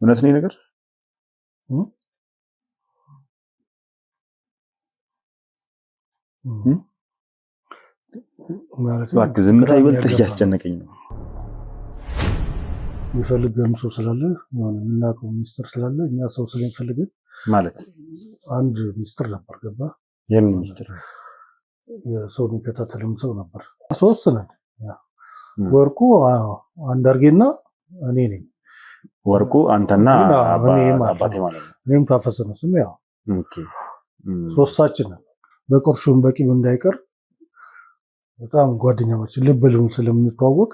እውነት ነው ነገር ማለት ነው ዝምታ ይበልጥ ያስጨነቀኝ ነው ይፈልገን ሰው ስላለ ነው እናቀው ሚኒስትር ስላለ እኛ ሰው ስለሚፈልግ ማለት አንድ ሚኒስትር ነበር ገባ የምን ሚኒስትር የሰው የሚከታተልም ሰው ነበር ሶስት ነን ወርቁ አንዳርጌና እኔ ነኝ ወርቁ አንተና አባቴ ማለት ነው እኔም ታፈሰ ነው ስም ያው ኦኬ ሶስታችን በቁርሹም በቂም እንዳይቀር በጣም ጓደኛሞች ልብልም ስለምንተዋወቅ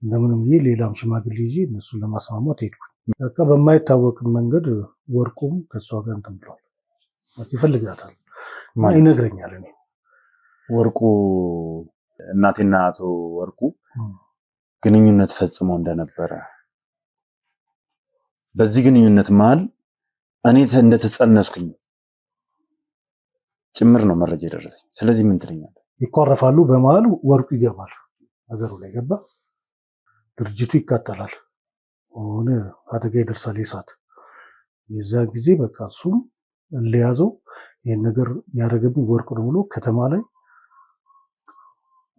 እንደምንም ሌላም ሽማግሌ ይዤ እነሱን ለማስማማት ሄድኩ በቃ በማይታወቅ መንገድ ወርቁም ከሷ ጋር እንትን ብሏል ይፈልጋታል ይነግረኛል እኔ ወርቁ እናቴና አቶ ወርቁ ግንኙነት ፈጽመው እንደነበረ በዚህ ግንኙነት መሃል እኔ እንደተጸነስኩኝ ጭምር ነው መረጃ የደረሰኝ ስለዚህ ምን ትለኛለህ ይቆረፋሉ በመሃል ወርቁ ይገባል ነገሩ ላይ ገባ ድርጅቱ ይቃጠላል ሆነ አደጋ ይደርሳል ይሳት የዛን ጊዜ በቃ እሱም ለያዘው ይሄን ነገር ያረገብኝ ወርቁ ነው ብሎ ከተማ ላይ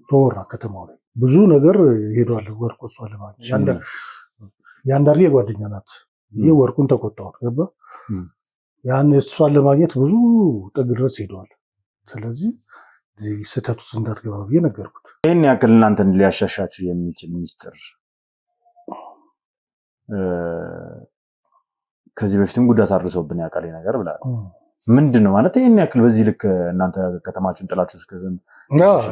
ዶራ ከተማው ላይ ብዙ ነገር ሄዷል ወርቁ እሷ ለማግኘት ያንዳርጌ ጓደኛ ናት የወርቁን ተቆጣው ገባ ያን እሷን ለማግኘት ብዙ ጥግ ድረስ ሄዷል ስለዚህ ስህተቱስ እንዳትገባ ብዬ ነገርኩት ይሄን ያክል እናንተን ሊያሻሻችሁ የሚችል ሚስጥር ከዚህ በፊትም ጉዳት አድርሶብን ያውቃል ነገር ብላ ምንድነው ማለት ይሄን ያክል በዚህ ልክ እናንተ ከተማችሁን ጥላችሁ እስከዘም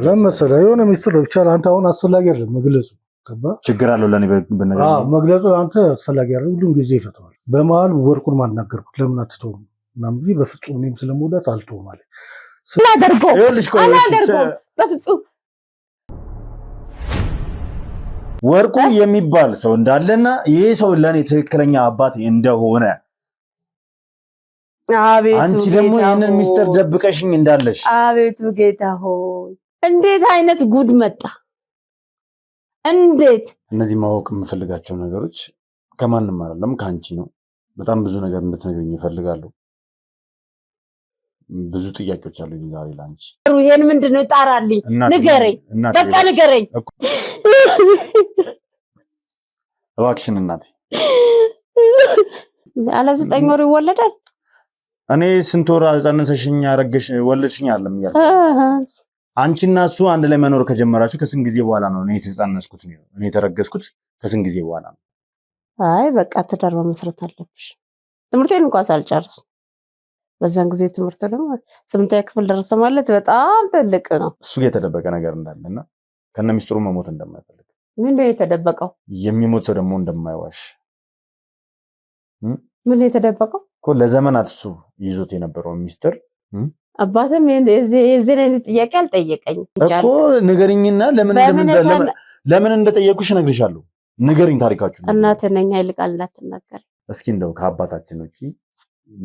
ለምሳሌ የሆነ ሚስጥር ብቻ አንተ አሁን አስፈላጊ አይደለም መግለጹ ገባ ችግር አለው ለኔ በነገር መግለጹ አንተ አስፈላጊ አይደለም ሁሉም ጊዜ ይፈታዋል በመሃል ወርቁን ማናገርኩት ለምን አትተውም ምናምን በፍጹም እኔም ስለምወዳት አልተውም ማለት ስላደርገው በፍጹም ወርቁ የሚባል ሰው እንዳለና ይሄ ሰው ለኔ ትክክለኛ አባት እንደሆነ አንቺ ደግሞ ይሄንን ሚስጥር ደብቀሽኝ እንዳለሽ አቤቱ ጌታ ሆይ እንዴት አይነት ጉድ መጣ እንዴት እነዚህ ማወቅ የምፈልጋቸው ነገሮች ከማንም አይደለም ካንቺ ነው በጣም ብዙ ነገር እንድትነግሪኝ ይፈልጋሉ ብዙ ጥያቄዎች አሉኝ ዛሬ ላንቺ ይሄን ምንድነው ጣራልኝ ንገረኝ በቃ ንገረኝ እባክሽን እናቴ አለ 9 ወር ይወለዳል እኔ ስንት ወር አጸነሰሽኝ ያረገሽ ወለድሽኝ አይደለም ያልኩት አንቺና እሱ አንድ ላይ መኖር ከጀመራችሁ ከስንት ጊዜ በኋላ ነው እኔ የተጸነስኩት ነው እኔ የተረገዝኩት ከስንት ጊዜ በኋላ ነው አይ በቃ ትዳር መመስረት አለብሽ ትምህርቴን እንኳን ሳልጨርስ በዛን ጊዜ ትምህርት ደግሞ 8ኛ ክፍል ደረሰ ማለት በጣም ትልቅ ነው እሱ የተደበቀ ነገር እንዳለና ከነሚስጥሩ መሞት እንደማይፈልግ ምንድነው የተደበቀው የሚሞት ሰው ደግሞ እንደማይዋሽ ምን የተደበቀው እኮ ለዘመናት እሱ ይዞት የነበረው ሚስጥር አባቴም የዚህ አይነት ጥያቄ አልጠየቀኝ እኮ ንገሪኝና ለምን እንደጠየቁሽ እነግርሻለሁ ንገሪኝ ታሪካችሁ እናቴ ነኝ አይልቃል እንዳትናገር እስኪ እንደው ከአባታችን ውጪ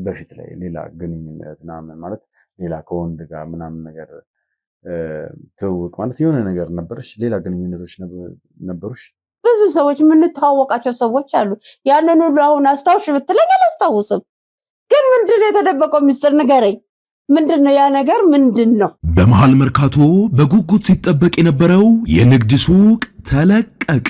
በፊት ላይ ሌላ ግንኙነት ምናምን ማለት ሌላ ከወንድ ጋር ምናምን ነገር ትውውቅ ማለት የሆነ ነገር ነበርሽ ሌላ ግንኙነቶች ነበሩሽ ብዙ ሰዎች የምንተዋወቃቸው ሰዎች አሉ ያንን ሁሉ አሁን አስታውሽ ብትለኝ አላስታውስም ግን ምንድነው የተደበቀው ሚስጥር ንገረኝ ምንድነው ያ ነገር ምንድነው በመሃል መርካቶ በጉጉት ሲጠበቅ የነበረው የንግድ ሱቅ ተለቀቀ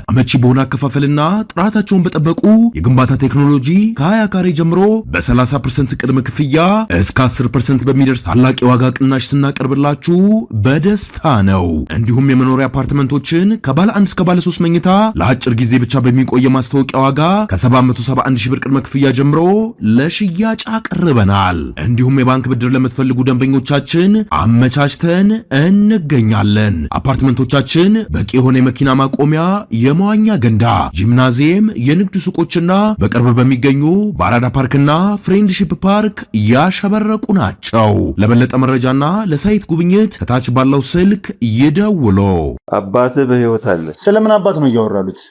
አመቺ በሆነ አከፋፈልና ጥራታቸውን በጠበቁ የግንባታ ቴክኖሎጂ ከ20 ካሬ ጀምሮ በ30% ቅድመ ክፍያ እስከ 10% በሚደርስ ታላቅ የዋጋ ቅናሽ ስናቀርብላችሁ በደስታ ነው እንዲሁም የመኖሪያ አፓርትመንቶችን ከባለ 1 እስከ ባለ 3 መኝታ ለአጭር ጊዜ ብቻ በሚቆይ ማስታወቂያ ዋጋ ከ771 ሺህ ብር ቅድመ ክፍያ ጀምሮ ለሽያጭ አቀርበናል እንዲሁም የባንክ ብድር ለምትፈልጉ ደንበኞቻችን አመቻችተን እንገኛለን አፓርትመንቶቻችን በቂ የሆነ የመኪና ማቆሚያ የመዋኛ ገንዳ ጂምናዚየም የንግድ ሱቆችና በቅርብ በሚገኙ በአራዳ ፓርክና ፍሬንድሺፕ ፓርክ ያሸበረቁ ናቸው ለበለጠ መረጃና ለሳይት ጉብኝት ከታች ባለው ስልክ ይደውሉ አባቴ በህይወት አለ ስለምን አባት ነው እያወራሉት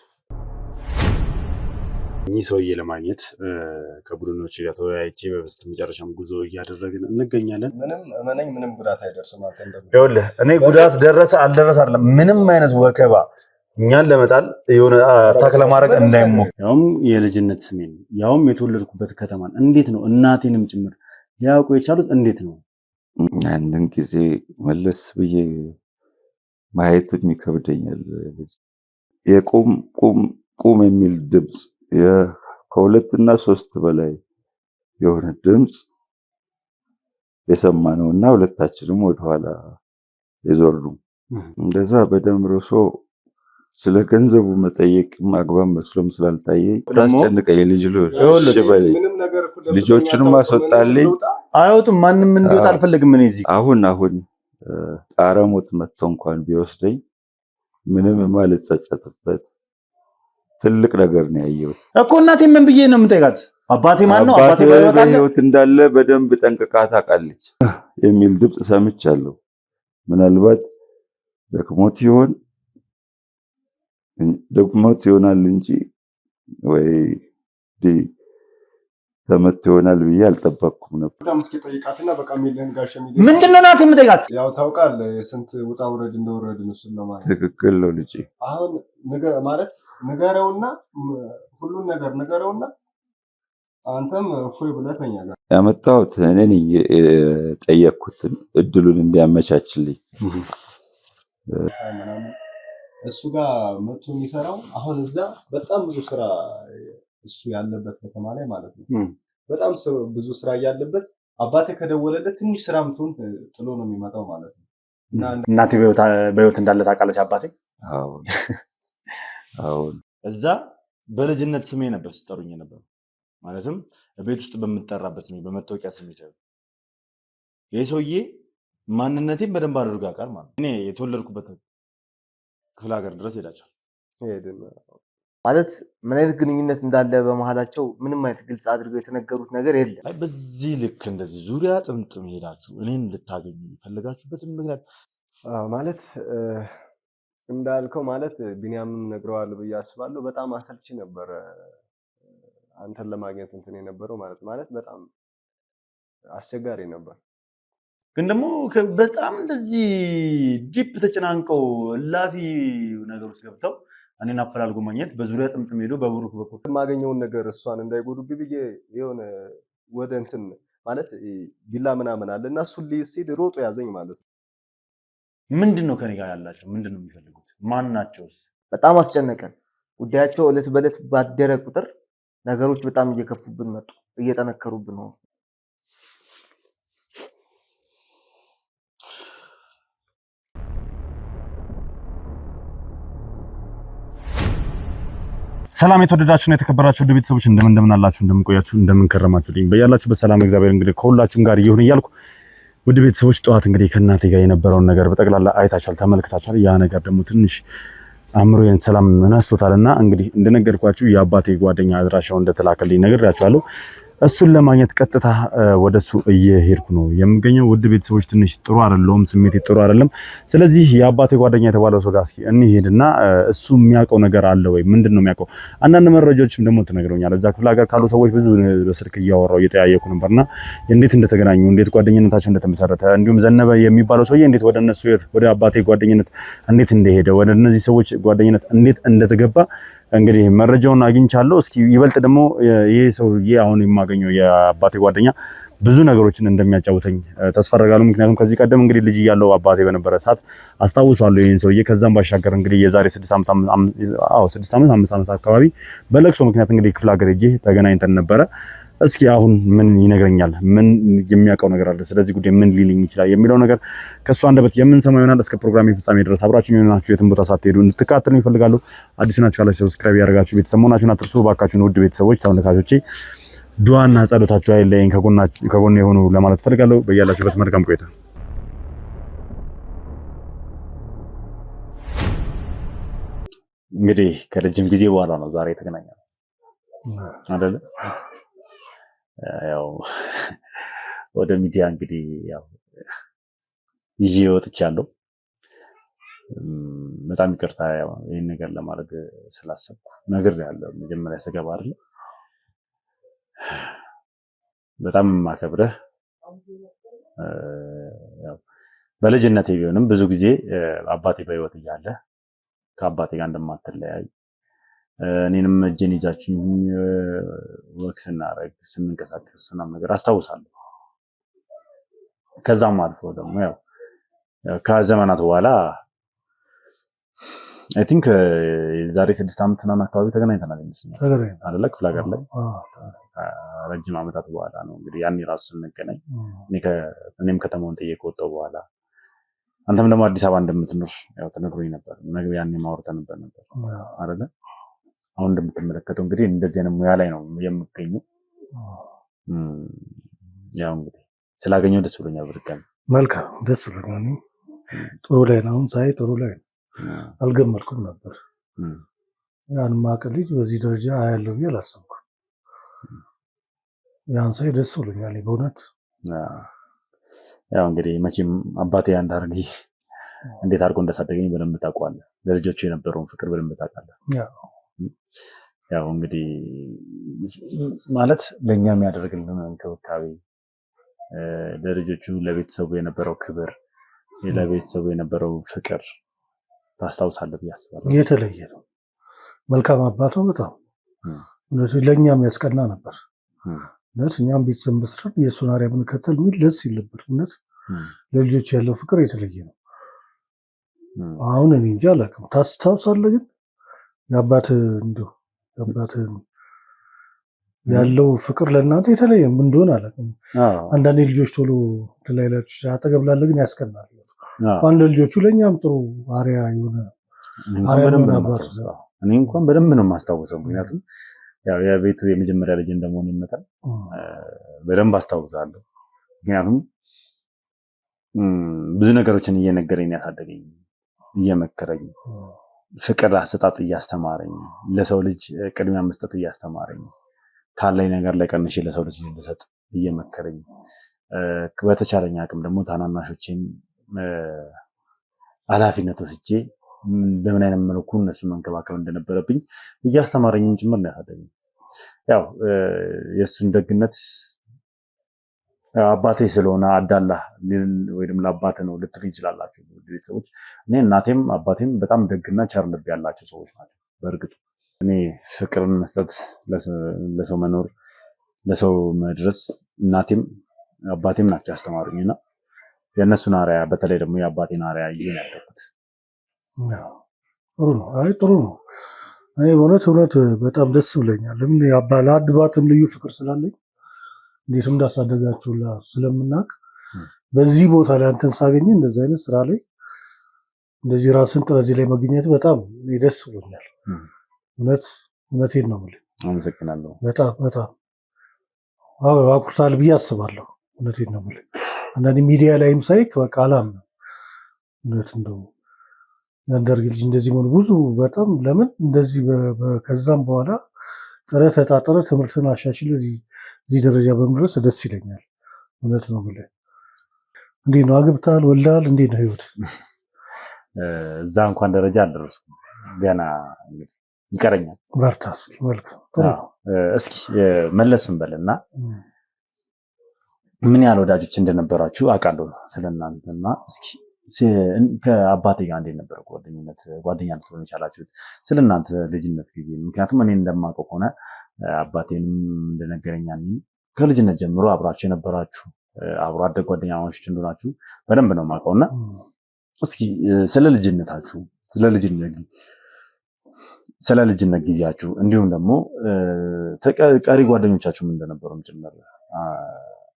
እኚህ ሰውዬ ለማግኘት ከቡድኖች ጋር ተወያይቼ በስተመጨረሻም ጉዞ እያደረግን እንገኛለን ምንም ጉዳት አይደርስም ይኸውልህ እኔ ጉዳት ደረሰ አልደረሰ አይደለም ምንም አይነት ወከባ እኛን ለመጣል የሆነ አታክ ለማድረግ እንዳይሞክር። ያውም የልጅነት ስሜን ያውም የተወለድኩበት ከተማን እንዴት ነው እናቴንም ጭምር ሊያውቁ የቻሉት? እንዴት ነው? አንድን ጊዜ መለስ ብዬ ማየትም ይከብደኛል። የቁም ቁም የሚል ድምፅ ከሁለት እና ሶስት በላይ የሆነ ድምፅ የሰማነውና ሁለታችንም ወደኋላ የዞርነው እንደዛ በደም ርሶ ስለ ገንዘቡ መጠየቅ አግባብ መስሎም ስላልታየኝ ታስጨንቀኝ። ልጆቹንም አስወጣልኝ። አይወጡም። ማንም እንዲወጣ አልፈልግም። እኔ እዚህ አሁን ጣረሞት መጥቶ እንኳን ቢወስደኝ ምንም የማልጸጸትበት ትልቅ ነገር ነው ያየሁት እኮ። እናቴ ምን ብዬ ነው የምጠይቃት? አባቴ ማን ነው? አባቴ በሕይወት እንዳለ በደንብ ጠንቅቃ ታውቃለች የሚል ድምፅ ሰምቻለሁ። ምናልባት ደክሞት ይሆናል እንጂ ወይ ተመት ይሆናል ብዬ አልጠበቅኩም ነበር። ምንድነው ናት የምጠይቃት? ያው ታውቃለህ የስንት ውጣ ውረድ እንደወረድን እሱን ለማለት ትክክል ነው ልጄ። አሁን ማለት ንገረውና ሁሉን ነገር ንገረውና አንተም እፎይ ብለህ ተኛ ጋር ያመጣሁት እኔ ነኝ የጠየቅኩትን እድሉን እንዲያመቻችልኝ እሱ ጋር መጥቶ የሚሰራው አሁን እዛ በጣም ብዙ ስራ እሱ ያለበት ከተማ ላይ ማለት ነው። በጣም ብዙ ስራ ያለበት አባቴ ከደወለለት ትንሽ ስራ ምቱን ጥሎ ነው የሚመጣው ማለት ነው። እናቴ በህይወት እንዳለ ታውቃለች አባቴ? አዎ እዛ በልጅነት ስሜ ነበር ሲጠሩኝ ነበር። ማለትም ቤት ውስጥ በምጠራበት ስሜ በመታወቂያ ስሜ ሳይሆን ይሄ ሰውዬ ማንነቴን በደንብ አድርጎ ያውቃል ማለት ነው። እኔ የተወለድኩበት ክፍለ ሀገር ድረስ ሄዳቸዋል ማለት ምን አይነት ግንኙነት እንዳለ በመሃላቸው ምንም አይነት ግልጽ አድርገው የተነገሩት ነገር የለም። በዚህ ልክ እንደዚህ ዙሪያ ጥምጥም ሄዳችሁ እኔን ልታገኙ ፈልጋችሁበትን ምክንያት ማለት እንዳልከው ማለት ቢኒያምም ነግረዋል ብዬ አስባለሁ። በጣም አሰልቺ ነበር አንተን ለማግኘት እንትን የነበረው ማለት በጣም አስቸጋሪ ነበር። ግን ደግሞ በጣም እንደዚህ ዲፕ ተጨናንቀው ላፊ ነገር ውስጥ ገብተው እኔን አፈላልጎ ማግኘት በዙሪያ ጥምጥም ሄዶ በብሩክ በኩል የማገኘውን ነገር እሷን እንዳይጎዱብኝ ብዬ የሆነ ወደ እንትን ማለት ቢላ ምናምን አለ እና እሱን ሊሲድ ሮጦ ያዘኝ ማለት ነው። ምንድነው ከኔ ጋር ያላቸው? ምንድነው የሚፈልጉት? ማን ናቸውስ? በጣም አስጨነቀን። ጉዳያቸው እለት በእለት ባደረ ቁጥር ነገሮች በጣም እየከፉብን መጡ፣ እየጠነከሩብን ነው። ሰላም የተወደዳችሁና የተከበራችሁ ውድ ቤተሰቦች እንደምን አላችሁ? እንደምን ቆያችሁ? እንደምን ከረማችሁልኝ? በያላችሁ በሰላም እግዚአብሔር እንግዲህ ከሁላችሁም ጋር ይሁን እያልኩ ውድ ቤተሰቦች ጠዋት እንግዲህ ከእናቴ ጋር የነበረውን ነገር በጠቅላላ አይታችኋል፣ ተመልክታችኋል። ያ ነገር ደግሞ ትንሽ አእምሮዬን ሰላም ነስቶታልና እንግዲህ እንደነገርኳችሁ የአባቴ ጓደኛ አድራሻው እንደተላከልኝ ነግሬያችኋለሁ። እሱን ለማግኘት ቀጥታ ወደሱ እየሄድኩ ነው የምገኘው። ውድ ቤተሰቦች ትንሽ ጥሩ አይደለም፣ ስሜቴ ጥሩ አይደለም። ስለዚህ የአባቴ ጓደኛ የተባለው ሰው ጋር እስኪ እንሂድና እሱ የሚያውቀው ነገር አለ ወይ? ምንድነው የሚያውቀው? አንዳንድ መረጃዎችም ደግሞ ተነግረውኛል። እዛ ክፍለ ሀገር ካሉ ሰዎች ብዙ በስልክ እያወራው እየተያየኩ ነበርና እንዴት እንደተገናኙ፣ እንዴት ጓደኝነታቸው እንደተመሰረተ፣ እንዲሁም ዘነበ የሚባለው ሰውዬ እንዴት ወደ እነሱ ወደ አባቴ ጓደኝነት እንዴት እንደሄደ፣ ወደ እነዚህ ሰዎች ጓደኝነት እንዴት እንደተገባ እንግዲህ መረጃውን አግኝቻለሁ። እስኪ ይበልጥ ደግሞ ይሄ ሰውዬ አሁን የማገኘው የአባቴ ጓደኛ ብዙ ነገሮችን እንደሚያጫውተኝ ተስፋ አደርጋለሁ። ምክንያቱም ከዚህ ቀደም እንግዲህ ልጅ እያለሁ አባቴ በነበረ ሰዓት አስታውሳለሁ ይሄን ሰውዬ። ከዛም ባሻገር እንግዲህ የዛሬ 6 ዓመት 5 ዓመት አካባቢ በለቅሶ ምክንያት እንግዲህ ክፍለ ሀገር ሄጄ ተገናኝተን ነበረ። እስኪ አሁን ምን ይነግረኛል? ምን የሚያውቀው ነገር አለ? ስለዚህ ጉዳይ ምን ሊልኝ ይችላል የሚለው ነገር ከሱ አንደበት የምንሰማ ይሆናል። እስከ ፕሮግራሜ ፍጻሜ ድረስ አብራችሁኝ ሆናችሁ የትም ቦታ ሳትሄዱ እንድትከታተሉ ይፈልጋሉ። አዲስ ናችሁ ካላችሁ ሰብስክራይብ ያደርጋችሁ ቤተሰብ መሆናችሁን አትርሱ። ባካችሁን ውድ ቤተሰቦች ተመልካቾቼ ዱዓና ጸሎታችሁ አይለየኝ፣ ከጎን የሆኑ ለማለት ፈልጋለሁ። በያላችሁበት መልካም ቆይታ። እንግዲህ ከረጅም ጊዜ በኋላ ነው ዛሬ የተገናኘነው አይደለ? ያው ወደ ሚዲያ እንግዲህ ያው ይዤ ወጥቻለሁ። በጣም ይቅርታ ያው ይሄን ነገር ለማድረግ ስላሰብኩ ነግሬያለሁ መጀመሪያ ስገባ አይደል። በጣም ማከብረህ ያው በልጅነቴ ቢሆንም ብዙ ጊዜ አባቴ በህይወት እያለ ከአባቴ ጋር እንደማትለያይ እኔንም እጄን ይዛችኝ ወክ ስናረግ ስንንቀሳቀስ ምናምን ነገር አስታውሳለሁ። ከዛም አልፎ ደግሞ ያው ከዘመናት በኋላ አይ ቲንክ ዛሬ 6 ዓመት ምናምን አካባቢ ተገናኝተናል ይመስለኛል አይደለ? ክፍለ ሀገር ላይ ረጅም ዓመታት በኋላ ነው እንግዲህ ያኔ ራሱ ስንገናኝ እኔም ከተማውን ጥዬ ከወጣሁ በኋላ አንተም ደግሞ አዲስ አበባ እንደምትኖር ያው ተነግሮኝ ነበር። ያኔ ማውርተንበት ነበር አይደለ? አሁን እንደምትመለከተው እንግዲህ እንደዚህ አይነት ሙያ ላይ ነው የምገኘው። ያው እንግዲህ ስላገኘው ደስ ብሎኛል። ብርቀን መልካም ደስ ብሎኛል። ጥሩ ላይ ነው አሁን ሳይ ጥሩ ላይ ነው። አልገመትኩም ነበር ያን ማቀል ልጅ በዚህ ደረጃ አያለው ብዬ አላሰብኩም። ያን ሳይ ደስ ብሎኛል በእውነት። ያው እንግዲህ መቼም አባቴ አንድ አርጊ እንዴት አድርጎ እንዳሳደገኝ በደንብ ታውቀዋለህ። ለልጆቹ የነበረውን ፍቅር በደንብ ታውቃለህ። ያው እንግዲህ ማለት ለኛ የሚያደርግልን እንክብካቤ፣ ለልጆቹ ለቤተሰቡ የነበረው ክብር፣ ለቤተሰቡ የነበረው ፍቅር ታስታውሳለህ ብዬ አስባለሁ። የተለየ ነው። መልካም አባት ነው በጣም እውነት። ለእኛም ያስቀና ነበር እውነት። እኛም ቤተሰብ መስራት የእሱን አርአያ ብንከተል የሚል ደስ ይል ነበር እውነት። ለልጆች ያለው ፍቅር የተለየ ነው። አሁን እኔ እንጃ አላውቅም። ታስታውሳለህ ግን የአባት እንደው የአባት ያለው ፍቅር ለእናንተ የተለየ ምን እንደሆነ አላውቅም። አንዳንዴ ልጆች ቶሎ ትላይላችሁ አጠገብ ላለ ግን ያስቀናል። እንኳን ለልጆቹ ለእኛም ጥሩ አርአያ የሆነ አባት። እኔ እንኳን በደንብ ነው የማስታውሰው፣ ምክንያቱም ያው የቤቱ የመጀመሪያ ልጅ እንደመሆኑ ይመጣል በደንብ አስታውሳለሁ። ምክንያቱም ብዙ ነገሮችን እየነገረኝ ያሳደገኝ፣ እየመከረኝ፣ ፍቅር አሰጣጥ እያስተማረኝ፣ ለሰው ልጅ ቅድሚያ መስጠት እያስተማረኝ፣ ካለኝ ነገር ላይ ቀንሼ ለሰው ልጅ እንድሰጥ እየመከረኝ፣ በተቻለኝ አቅም ደግሞ ታናናሾቼን ኃላፊነት ወስጄ በምን አይነት መልኩ እነሱ መንከባከብ እንደነበረብኝ እያስተማረኝም ጭምር ነው ያሳደገኝ። ያው የእሱን ደግነት አባቴ ስለሆነ አዳላ ወይም ለአባቴ ነው ልትሉ ይችላላችሁ ቤተሰቦች። እኔ እናቴም አባቴም በጣም ደግና ቸር ልብ ያላቸው ሰዎች ናቸው። በእርግጥ እኔ ፍቅርን መስጠት፣ ለሰው መኖር፣ ለሰው መድረስ እናቴም አባቴም ናቸው ያስተማሩኝና የእነሱን አርአያ በተለይ ደግሞ የአባቴን አርአያ ይዤ ነው ያደረኩት። ጥሩ ነው። አይ ጥሩ ነው። እኔ በእውነት በጣም ደስ ብለኛል። ለምን ለአባትም ልዩ ፍቅር ስላለኝ እንዴትም እንዳሳደጋችሁላ ስለምናቅ በዚህ ቦታ ላይ አንተን ሳገኝ እንደዚህ አይነት ስራ ላይ እንደዚህ ራስን ጥረዚህ ላይ መገኘት በጣም ደስ ብሎኛል። እውነቴን ነው የምልህ። አመሰግናለሁ። በጣም አኩርታል ብዬ አስባለሁ። እውነቴን ነው የምልህ። አንዳንድ ሚዲያ ላይም ሳይክ በቃ አላምነው እውነት እንደው ያንደርግ ልጅ እንደዚህ መሆኑ ብዙ በጣም ለምን እንደዚህ ከዛም በኋላ ጥረት ተጣጥረ ትምህርትን አሻሽል እዚህ ደረጃ በመድረስ ደስ ይለኛል። እውነት ነው የምልህ። እንዴት ነው አግብተሃል፣ ወልደሃል? እንዴት ነው ህይወት? እዛ እንኳን ደረጃ አልደረስኩም ገና ይቀረኛል። በርታ እስኪ። መልካም ጥሩ። እስኪ መለስ እንበልና ምን ያህል ወዳጆች እንደነበራችሁ አውቃለሁ ስለናንተና እስኪ ከአባቴ ጋር እንዴት ነበር ጓደኛ ልትሆኑ የቻላችሁት? ስለናንተ ልጅነት ጊዜ። ምክንያቱም እኔ እንደማውቀው ከሆነ አባቴንም እንደነገረኛ ከልጅነት ጀምሮ አብራችሁ የነበራችሁ አብሮ አደግ ጓደኛሞች እንደሆናችሁ በደንብ ነው የማውቀውና እስኪ ስለ ልጅነት ጊዜያችሁ እንዲሁም ደግሞ ቀሪ ጓደኞቻችሁም እንደነበሩም ጭምር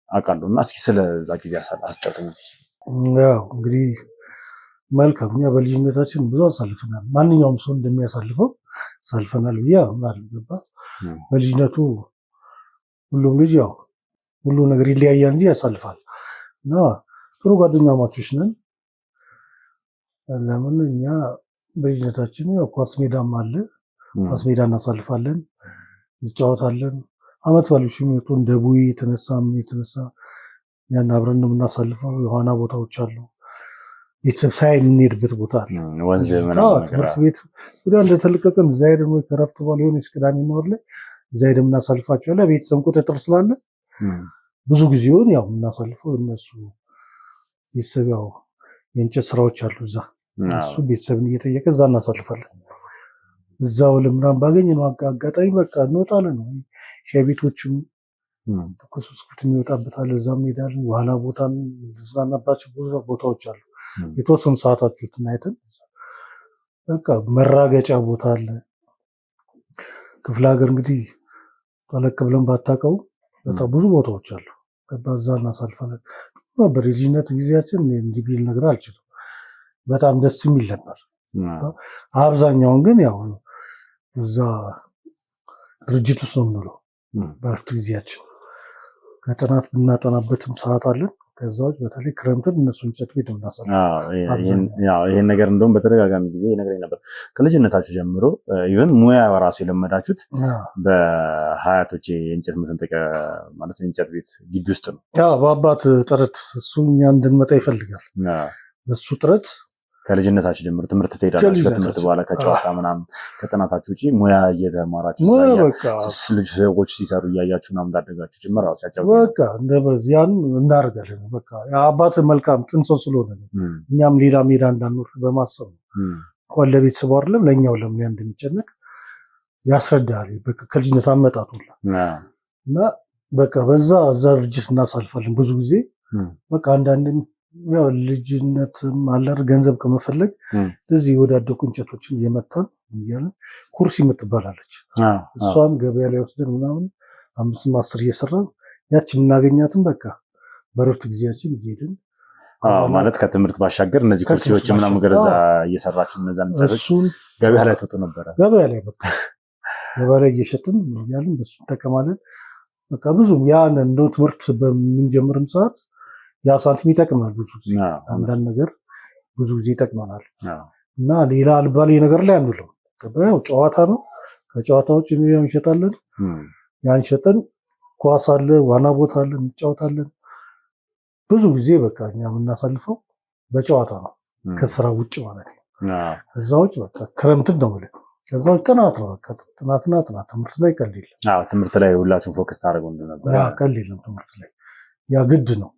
አውቃለሁና እስኪ ስለዛ ጊዜ አስጨርጡኝ እስኪ። ያው እንግዲህ መልካም፣ እኛ በልጅነታችን ብዙ አሳልፈናል። ማንኛውም ሰው እንደሚያሳልፈው አሳልፈናል ብዬ አምናለሁ። ገባ? በልጅነቱ ሁሉም ልጅ ያው ሁሉ ነገር ይለያያል እንጂ ያሳልፋል። እና ጥሩ ጓደኛማቾች ነን። ለምን እኛ በልጅነታችን ያው ኳስ ሜዳም አለ፣ ኳስ ሜዳ እናሳልፋለን፣ እንጫወታለን። አመት ባሎች የሚወጡ እንደ ቡይ የተነሳ ያን አብረን ነው የምናሳልፈው። የዋና ቦታዎች አሉ፣ ቤተሰብ ሳይ የምንሄድበት ቦታ አለ። ትምህርት ቤት ወዲያ እንደተለቀቀን እዛ ሄደን ወይ ከረፍት በኋላ የሆነች ቅዳሜ እና እሑድ ላይ እዛ ሄደን የምናሳልፋቸዋለን። ቤተሰብ ቁጥጥር ስላለ ብዙ ጊዜውን ያው የምናሳልፈው እነሱ ቤተሰብ ያው የእንጨት ስራዎች አሉ እዛ እሱ ቤተሰብን እየጠየቀ እዛ እናሳልፋለን። እዛው ለምናምን ባገኘነው አጋጣሚ በቃ እንወጣለን። ሻይ ቤቶችም ትኩስ ብስኩት የሚወጣበታል፣ እዛም እንሄዳለን። ዋና ቦታም ዝናናባቸው ብዙ ቦታዎች አሉ። የተወሰኑ ሰዓታችሁትን አይተን በቃ መራገጫ ቦታ አለ። ክፍለ ሀገር እንግዲህ ጠለቅ ብለን ባታውቀው በጣም ብዙ ቦታዎች አሉ። በዛ እናሳልፋለን ነበር። የልጅነት ጊዜያችን እንዲህ ቢል ነገር አልችልም። በጣም ደስ የሚል ነበር። አብዛኛውን ግን ያው እዛ ድርጅት ውስጥ ነው የምንውለው በእረፍት ጊዜያችን። ከጥናት ብናጠናበትም ሰዓት አለን። ከዛዎች በተለይ ክረምትን እነሱ እንጨት ቤት ይህን ነገር እንደውም በተደጋጋሚ ጊዜ ይነግረኝ ነበር። ከልጅነታችሁ ጀምሮ ኢቨን ሙያ ራሱ የለመዳችሁት በሀያቶቼ የእንጨት መሰንጠቂያ ማለት የእንጨት ቤት ግቢ ውስጥ ነው። በአባት ጥረት እሱ እኛ እንድንመጣ ይፈልጋል። በሱ ጥረት ከልጅነታችሁ ጀምሮ ትምህርት ትሄዳላችሁ። ከትምህርት በኋላ ከጨዋታ ምናምን ከጥናታችሁ ውጪ ሙያ እየተማራችሁ ልጅ ሰዎች ሲሰሩ እያያችሁ ምናምን እንዳደጋችሁ ጭምር ራሱ ያጫው በቃ እንደበዚያን እናደርጋለን። በቃ አባት መልካም ቅን ሰው ስለሆነ ነው። እኛም ሌላ ሜዳ እንዳንኖር በማሰብ ነው። እንኳን ለቤተሰቡ አይደለም ለእኛው ለምን እንደሚጨነቅ ያስረዳል። በቃ ከልጅነት አመጣጡ እና በቃ በዛ ድርጅት እናሳልፋለን ብዙ ጊዜ። በቃ አንዳንድም ያው ልጅነትም አላር ገንዘብ ከመፈለግ እዚህ የወዳደቁ እንጨቶችን እየመታን እያለን ኩርሲ የምትባላለች እሷን ገበያ ላይ ወስደን ምናምን 5-10 እየሰራን ያቺ የምናገኛትን በቃ በረፍት ጊዜያችን እየሄድን ማለት ከትምህርት ባሻገር እነዚህ ኩርሲዎች ምናምን ገረዛ እየሰራችሁ እነዛን እሱን ገበያ ላይ ተወጡ ነበረ። ገበያ ላይ በቃ ገበያ ላይ እየሸጥን እያለን በሱ እንጠቀማለን። በቃ ብዙም ያን እንደው ትምህርት በምንጀምርም ሰዓት ያ ሳንቲም ይጠቅማል። ብዙ ጊዜ አንዳንድ ነገር ብዙ ጊዜ ይጠቅመናል እና ሌላ አልባሌ ነገር ላይ አንውለው። ያው ጨዋታ ነው። ከጨዋታዎች እንሸጣለን። ያን ሸጠን ኳስ አለ፣ ዋና ቦታ አለ፣ እንጫወታለን። ብዙ ጊዜ በቃ እኛ የምናሳልፈው በጨዋታ ነው ከስራ ውጭ ማለት ነው። ከዛ ውጭ በቃ ክረምትን ነው ማለት ከዛ ውጭ ጥናት ነው። በቃ ጥናትና ጥናት ትምህርት ላይ ቀልድ የለም። ትምህርት ላይ ሁላችሁም ፎከስ ታደርጉ እንደነበር ቀልድ የለም። ትምህርት ላይ ያ ግድ ነው።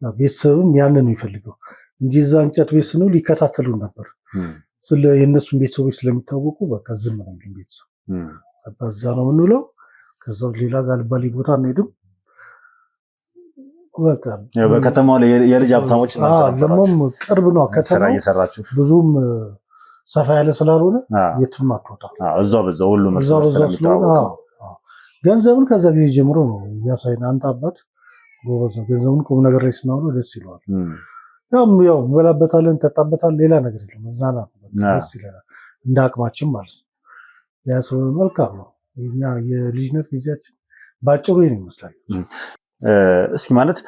ቤተሰብም ያንን ነው የሚፈልገው እንጂ እዛ እንጨት ቤት ስንውል ሊከታተሉ ነበር። የእነሱን ቤተሰቦች ስለሚታወቁ በቃ ዝም ነው ቤተሰብ እዛ ነው የምንውለው። ከዛ ሌላ ጋር አልባሌ ቦታ አንሄድም። በቃ በከተማው ላይ የልጅ ሀብታሞች ለሞም ቅርብ ነው ከተማ ብዙም ሰፋ ያለ ስላልሆነ የትም አትወጣም። እዛው በዛው ሁሉ ገንዘብን ከዛ ጊዜ ጀምሮ ነው ያሳይን። አንተ አባት ጎበዝ ነው። ገንዘቡን ቁም ነገር ላይ ስናውለው ደስ ይለዋል። ያው እንበላበታለን፣ እንጠጣበታለን። ሌላ ነገር የለም። መዝናናት ደስ ይለናል እንደ አቅማችን ማለት ነው። ያ ሰው መልካም ነው። የኛ የልጅነት ጊዜያችን ባጭሩ ይሄን ይመስላል። እስኪ ማለት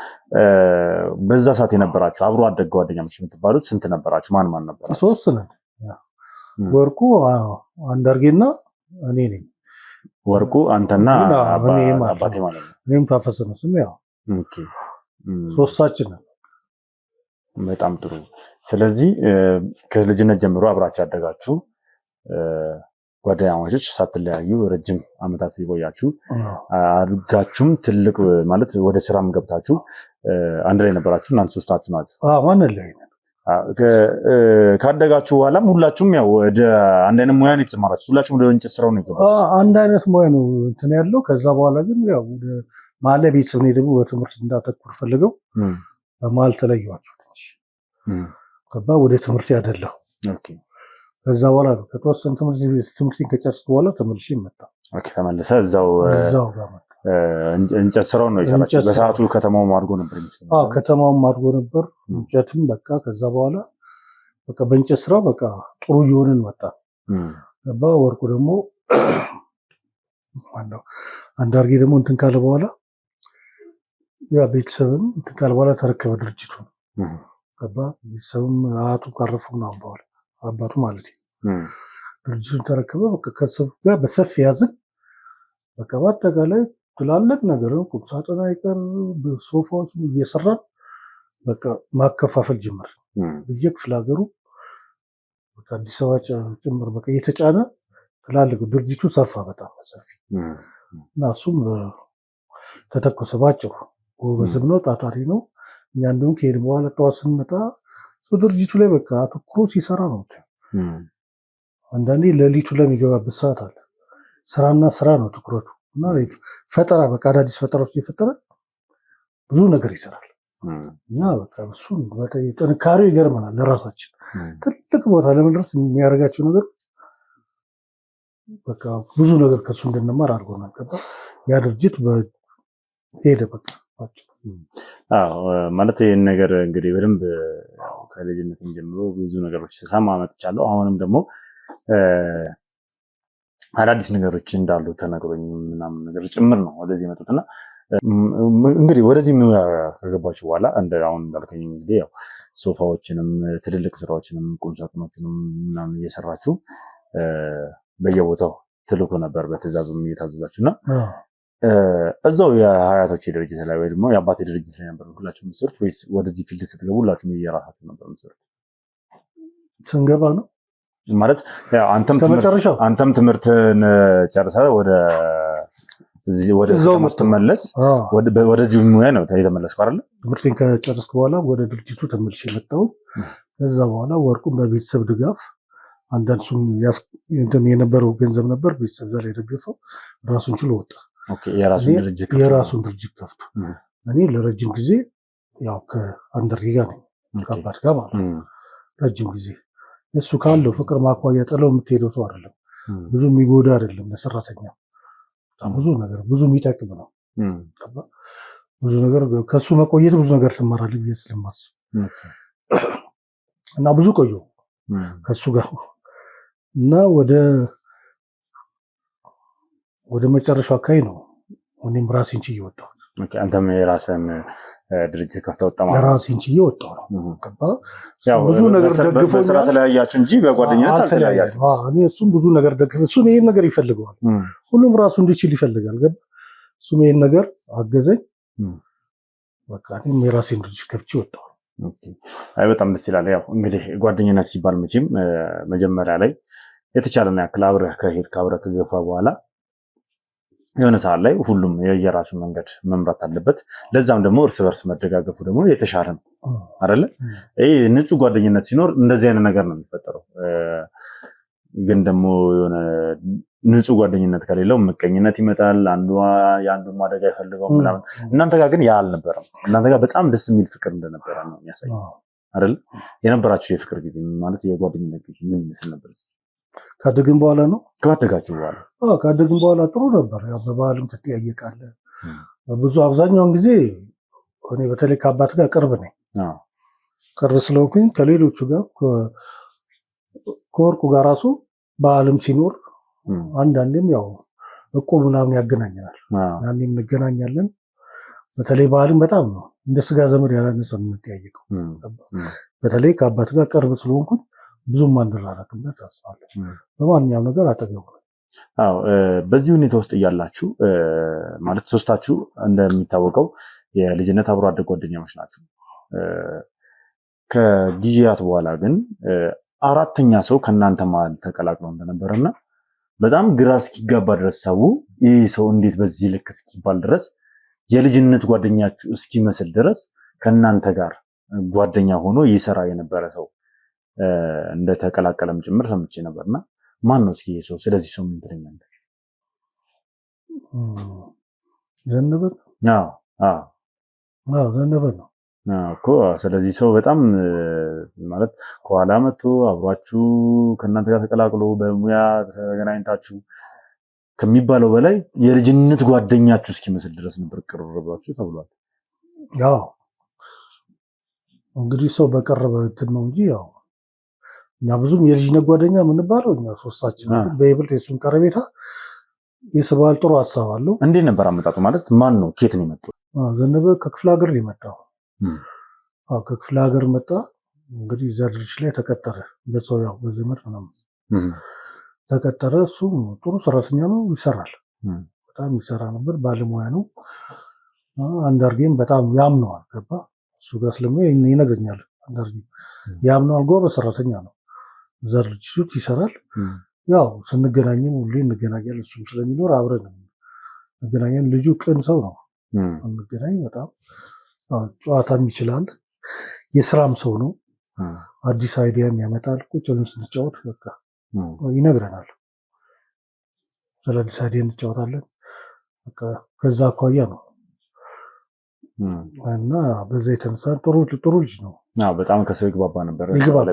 በዛ ሰዓት የነበራችሁ አብሮ አደግ ጓደኛሞች የምትባሉት ስንት ነበራችሁ? ማን ማን ነበር? 3 ነን። ወርቁ አንዳርጌና እኔ ነኝ። ወርቁ አንተና አባቴ ማለት ነው። እኔም ታፈሰ ነው ስም ያው ሶስታችን ነን። በጣም ጥሩ። ስለዚህ ከልጅነት ጀምሮ አብራችሁ ያደጋችሁ ጓደኛሞች ሳትለያዩ ረጅም ዓመታት የቆያችሁ አድጋችሁም ትልቅ ማለት ወደ ስራም ገብታችሁ አንድ ላይ ነበራችሁ። እናንተ ሶስታችሁ ናችሁ። ማን ላይ ካደጋችሁ በኋላም ሁላችሁም ያው ወደ አንድ አይነት ሙያ ነው የተሰማራችሁ። ሁላችሁም ወደ እንጨት ስራው ነው የገባችሁ። አንድ አይነት ሙያ ነው እንትን ያለው። ከዛ በኋላ ግን ያው ወደ ማለ ቤተሰብ ነው ደግሞ በትምህርት እንዳተኩር ፈልገው በማል ተለዩዋቸው ትንሽ ከባ ወደ ትምህርት ያደላው። ከዛ በኋላ ነው ከተወሰነ ትምህርቴን ከጨረስኩ በኋላ ተመልሼ መጣ። ተመልሰ እዛው ጋር እንጨት ስራው ነው የሰራችሁ። በሰዓቱ ከተማውም አድጎ ነበር ይመስላል። ከተማውም አድጎ ነበር እንጨትም በቃ ከዛ በኋላ በቃ በእንጨት ስራው በቃ ጥሩ እየሆንን መጣ። ገባ ወርቁ ደግሞ አንዳርጌ ደግሞ እንትን ካለ በኋላ ያ ቤተሰብም እንትን ካለ በኋላ ተረከበ ድርጅቱ። ገባ ቤተሰብም አያቱ ካረፉ ነው በኋላ አባቱ ማለት ነው ድርጅቱን ተረከበ። በቃ ከሰው ጋር በሰፊ ያዝን። በቃ በአጠቃላይ ትላልቅ ነገር ቁም ሳጥን አይቀር ሶፋዎች እየሰራን በቃ ማከፋፈል ጀመር። በየክፍለ ሀገሩ በቃ አዲስ አበባ ጭምር በቃ እየተጫነ ትላልቅ ድርጅቱ ሰፋ በጣም ሰፊ እና እሱም ተተኮሰ። ባጭሩ ጎበዝም ነው ታታሪ ነው። እኛ እንደውም ከሄድን በኋላ ጠዋት ስንመጣ ድርጅቱ ላይ በቃ አተኩሮ ሲሰራ ነው። አንዳንዴ ሌሊቱ ለሚገባበት ሰዓት አለ። ስራና ስራ ነው ትኩረቱ እና ፈጠራ በቃ አዳዲስ ፈጠራዎች እየፈጠረ ብዙ ነገር ይሰራል እና በቃ እሱ ጥንካሬው ይገርመናል። ለራሳችን ትልቅ ቦታ ለመድረስ የሚያደርጋቸው ነገሮች በቃ ብዙ ነገር ከሱ እንድንማር አድርጎናል። ያ ድርጅት ሄደ በቃ ማለት ይህን ነገር እንግዲህ በደንብ ከልጅነት ጀምሮ ብዙ ነገሮች ስሰማ መጥቻለሁ። አሁንም ደግሞ አዳዲስ ነገሮች እንዳሉ ተነግሮኝ ምናምን ነገር ጭምር ነው ወደዚህ የመጡትና እንግዲህ ወደዚህ ሙያ ከገባችሁ በኋላ አሁን እንዳልከኝ እንግዲህ ያው ሶፋዎችንም ትልልቅ ስራዎችንም ቁምሳጥኖችንም ምናምን እየሰራችሁ በየቦታው ትልቁ ነበር በትዕዛዝም እየታዘዛችሁና እዛው የሀያቶች ድርጅት ላይ ወይ ደግሞ የአባቴ ድርጅት ላይ ነበር ሁላችሁ የምትሰሩት ወይስ ወደዚህ ፊልድ ስትገቡ ሁላችሁም የራሳችሁ ነበር የምትሰሩት? ስንገባ ነው ማለት አንተም ትምህርትን ጨርሰህ ወደ ስትመለስ ወደዚህ ሙያ ነው የተመለስኩ አይደል? ትምህርቴን ከጨረስኩ በኋላ ወደ ድርጅቱ ተመልሼ መጣሁ። ከዛ በኋላ ወርቁን በቤተሰብ ድጋፍ አንዳንድ ሱም የነበረው ገንዘብ ነበር ቤተሰብ ዘር የደገፈው ራሱን ችሎ ወጣ። የራሱን ድርጅት ከፍቶ እኔ ለረጅም ጊዜ ያው ከአንደር ጋር ነኝ ከአባት ጋር ማለት ነው። ረጅም ጊዜ እሱ ካለው ፍቅር ማኳያ ጥለው የምትሄደው ሰው አይደለም። ብዙ የሚጎዳ አይደለም ለሰራተኛ ብዙ ነገር ብዙ የሚጠቅም ነው። ብዙ ነገር ከሱ መቆየት ብዙ ነገር ትማራለህ ብዬ ስለማስብ እና ብዙ ቆየሁ ከሱ ጋር እና ወደ መጨረሻው አካባቢ ነው እኔም ራሴን ችዬ ወጣሁት። አንተም የራስህን ድርጅት ከፍተህ ወጣ ማለት ራሴን ችዬ ወጣሁ ነው። ብዙ ነገር ደግፎኛል። በስራ ተለያያችሁ እንጂ በጓደኝነት አልተለያያችሁ። እኔ እሱም ብዙ ነገር ደግፎ እሱም ይሄን ነገር ይፈልገዋል። ሁሉም ራሱ እንዲችል ይፈልጋል። ገባ እሱም ይሄን ነገር አገዘኝ። በቃ እኔም የራሴን ድርጅት ከፍቼ ወጣሁ። አይ በጣም ደስ ይላል። ያው እንግዲህ ጓደኝነት ሲባል መቼም መጀመሪያ ላይ የተቻለን ያክል አብረህ ከሄድክ አብረህ ከገፋ በኋላ የሆነ ሰዓት ላይ ሁሉም የየራሱን መንገድ መምራት አለበት። ለዛም ደግሞ እርስ በርስ መደጋገፉ ደግሞ የተሻለ ነው አይደለ? ይሄ ንጹህ ጓደኝነት ሲኖር እንደዚህ አይነት ነገር ነው የሚፈጠረው። ግን ደግሞ የሆነ ንጹህ ጓደኝነት ከሌለው ምቀኝነት ይመጣል። የአንዱን ማደግ አይፈልገውም ምናምን። እናንተ ጋር ግን ያ አልነበረም። እናንተ ጋር በጣም ደስ የሚል ፍቅር እንደነበረ ነው የሚያሳየው አይደል? የነበራችሁ የፍቅር ጊዜ ማለት የጓደኝነት ጊዜ ምን ይመስል ነበር? ካደግን በኋላ ነው። ካደጋችሁ በኋላ ካደግን በኋላ ጥሩ ነበር። ያው በባህልም ትጠያየቃለህ። ብዙ አብዛኛውን ጊዜ እኔ በተለይ ከአባት ጋር ቅርብ ነኝ። ቅርብ ስለሆንኩኝ ከሌሎቹ ጋር ከወርቁ ጋር ራሱ ባህልም ሲኖር አንዳንዴም ያው እቁብ ምናምን ያገናኘናል። ያኔም እንገናኛለን። በተለይ ባህልም በጣም ነው እንደ ስጋ ዘመድ ያላነሰ ነው የምንጠያየቀው። በተለይ ከአባት ጋር ቅርብ ስለሆንኩኝ ብዙም አንደራራቅበት አስባለሁ። በማንኛውም ነገር አጠገቡ ነው። በዚህ ሁኔታ ውስጥ እያላችሁ ማለት ሶስታችሁ እንደሚታወቀው የልጅነት አብሮ አደግ ጓደኛሞች ናችሁ። ከጊዜያት በኋላ ግን አራተኛ ሰው ከእናንተ መሀል ተቀላቅለው እንደነበረና በጣም ግራ እስኪጋባ ድረስ ሰው ይህ ሰው እንዴት በዚህ ልክ እስኪባል ድረስ የልጅነት ጓደኛችሁ እስኪመስል ድረስ ከእናንተ ጋር ጓደኛ ሆኖ ይሰራ የነበረ ሰው እንደተቀላቀለም ጭምር ሰምቼ ነበርና ማን ነው እስኪ ሰው? ስለዚህ ሰው ምን ትለኛለህ? ዘነበ ነው እኮ። ስለዚህ ሰው በጣም ማለት ከኋላ መጥቶ አብሯችሁ ከእናንተ ጋር ተቀላቅሎ በሙያ ተገናኝታችሁ ከሚባለው በላይ የልጅነት ጓደኛችሁ እስኪመስል ድረስ ነበር ቅርርባችሁ ተብሏል። ያው እንግዲህ ሰው በቀረበ እንትን ነው እንጂ ያው እኛ ብዙም የልጅነት ጓደኛ የምንባለው እኛ ሶስታችን ግን በይበልጥ የሱን ቀረቤታ ይስባል። ጥሩ ሀሳብ አለው። እንዴት ነበር አመጣጡ? ማለት ማን ነው ኬት ነው የመጣው? ዘነበ ከክፍለ ሀገር ነው የመጣው። ከክፍለ ሀገር መጣ። እንግዲህ እዛ ድርጅት ላይ ተቀጠረ። በሰው ያው በዘመድ ምናምን ተቀጠረ። እሱ ጥሩ ሰራተኛ ነው፣ ይሰራል። በጣም ይሰራ ነበር። ባለሙያ ነው። አንዳርጌም በጣም ያምነዋል። ገባ እሱ ጋር ስለሚሆን ይነግረኛል። አንዳርጌ ያምነዋል። ጎበዝ ሰራተኛ ነው። እዛ ድርጅት ይሰራል። ያው ስንገናኝም ሁሌ እንገናኛለን። እሱም ስለሚኖር አብረን እንገናኛለን። ልጁ ቅን ሰው ነው። እንገናኝ በጣም ጨዋታም ይችላል። የስራም ሰው ነው። አዲስ አይዲያም ያመጣል። ቁጭ ብለን ስንጫወት በቃ ይነግረናል። ስለ አዲስ አይዲያ እንጫወታለን። በቃ ከዛ አኳያ ነው እና በዛ የተነሳ ጥሩ ልጅ ነው። በጣም ከሰው ይግባባ ነበር።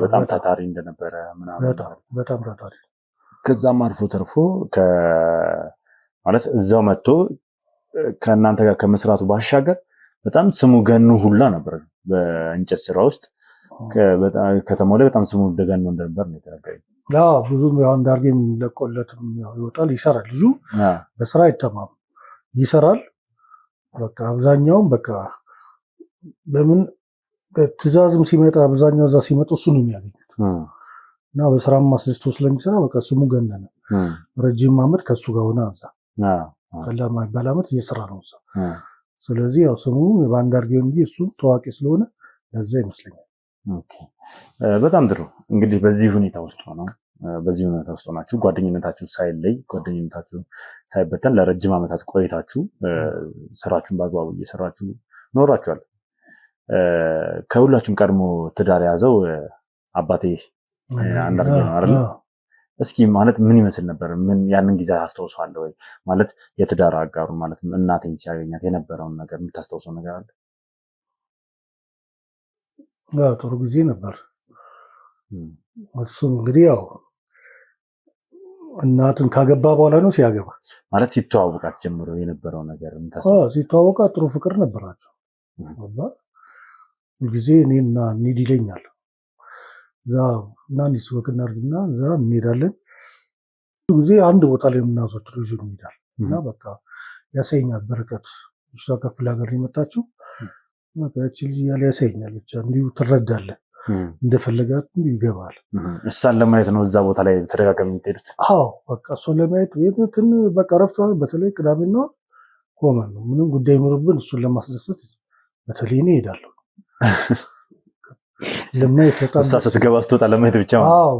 በጣም ታታሪ እንደነበረ ምናምን በጣም ታታሪ። ከዛም አልፎ ተርፎ ማለት እዛው መጥቶ ከእናንተ ጋር ከመስራቱ ባሻገር በጣም ስሙ ገኑ ሁላ ነበር በእንጨት ስራ ውስጥ ከተማው ላይ በጣም ስሙ ገኑ እንደነበር ነው የተነገረኝ። ብዙም ያው አንዳርጌም ለቆለትም ይወጣል ይሰራል። ልጁ በስራ አይተማም ይሰራል። በቃ አብዛኛውም በቃ በምን ትዕዛዝም ሲመጣ አብዛኛው እዛ ሲመጡ እሱ ነው የሚያገኙት እና በስራም ማስደስቶ ስለሚሰራ በቃ ስሙ ገነነ። ረጅም ዓመት ከሱ ጋር ሆነ አንሳ ቀላል ማይባል ዓመት እየሰራ ነው እዛ። ስለዚህ ያው ስሙ በአንዳርጌው እንጂ እሱ ታዋቂ ስለሆነ ለዛ ይመስለኛል። በጣም ጥሩ። እንግዲህ በዚህ ሁኔታ ውስጥ ሆናችሁ ጓደኝነታችሁ ሳይለይ ጓደኝነታችሁ ሳይበተን ለረጅም ዓመታት ቆይታችሁ ስራችሁን በአግባቡ እየሰራችሁ ኖራችኋል። ከሁላችሁም ቀድሞ ትዳር የያዘው አባቴ አንዳርጌ ነው አይደል? እስኪ ማለት ምን ይመስል ነበር? ምን ያንን ጊዜ አስታውሰዋለሁ ወይ? ማለት የትዳር አጋሩ ማለት እናቴን ሲያገኛት የነበረውን ነገር የምታስታውሰው ነገር አለ? ጥሩ ጊዜ ነበር። እሱም እንግዲህ ያው እናትን ካገባ በኋላ ነው ሲያገባ ማለት ሲተዋወቃት ጀምሮ የነበረው ነገር ሲተዋወቃት ጥሩ ፍቅር ነበራቸው። ሁልጊዜ እኔና እንሂድ ይለኛል። እዛ እና እንዲህ ወክ እናድርግና እዛ እንሄዳለን። ብዙ ጊዜ አንድ ቦታ ላይ የምናዘወትር ይዞ እንሄዳል እና በቃ ያሳየኛል በርቀት እሷ ከፍለ ሀገር የመጣችው ያቺ ልጅ እያለ ያሳየኛል። ብቻ እንዲሁ ትረዳለህ እንደፈለጋት እንዲሁ ይገባል። እሷን ለማየት ነው እዛ ቦታ ላይ ተደጋጋሚ የምትሄዱት? በቃ እሷን ለማየት በቃ ረፍት በተለይ ቅዳሜና ቆመን ነው ምንም ጉዳይ ኖርብን እሱን ለማስደሰት በተለይ እኔ እሄዳለሁ ለማየት። በጣም እሷ ስትገባ ስትወጣ ለማየት ብቻ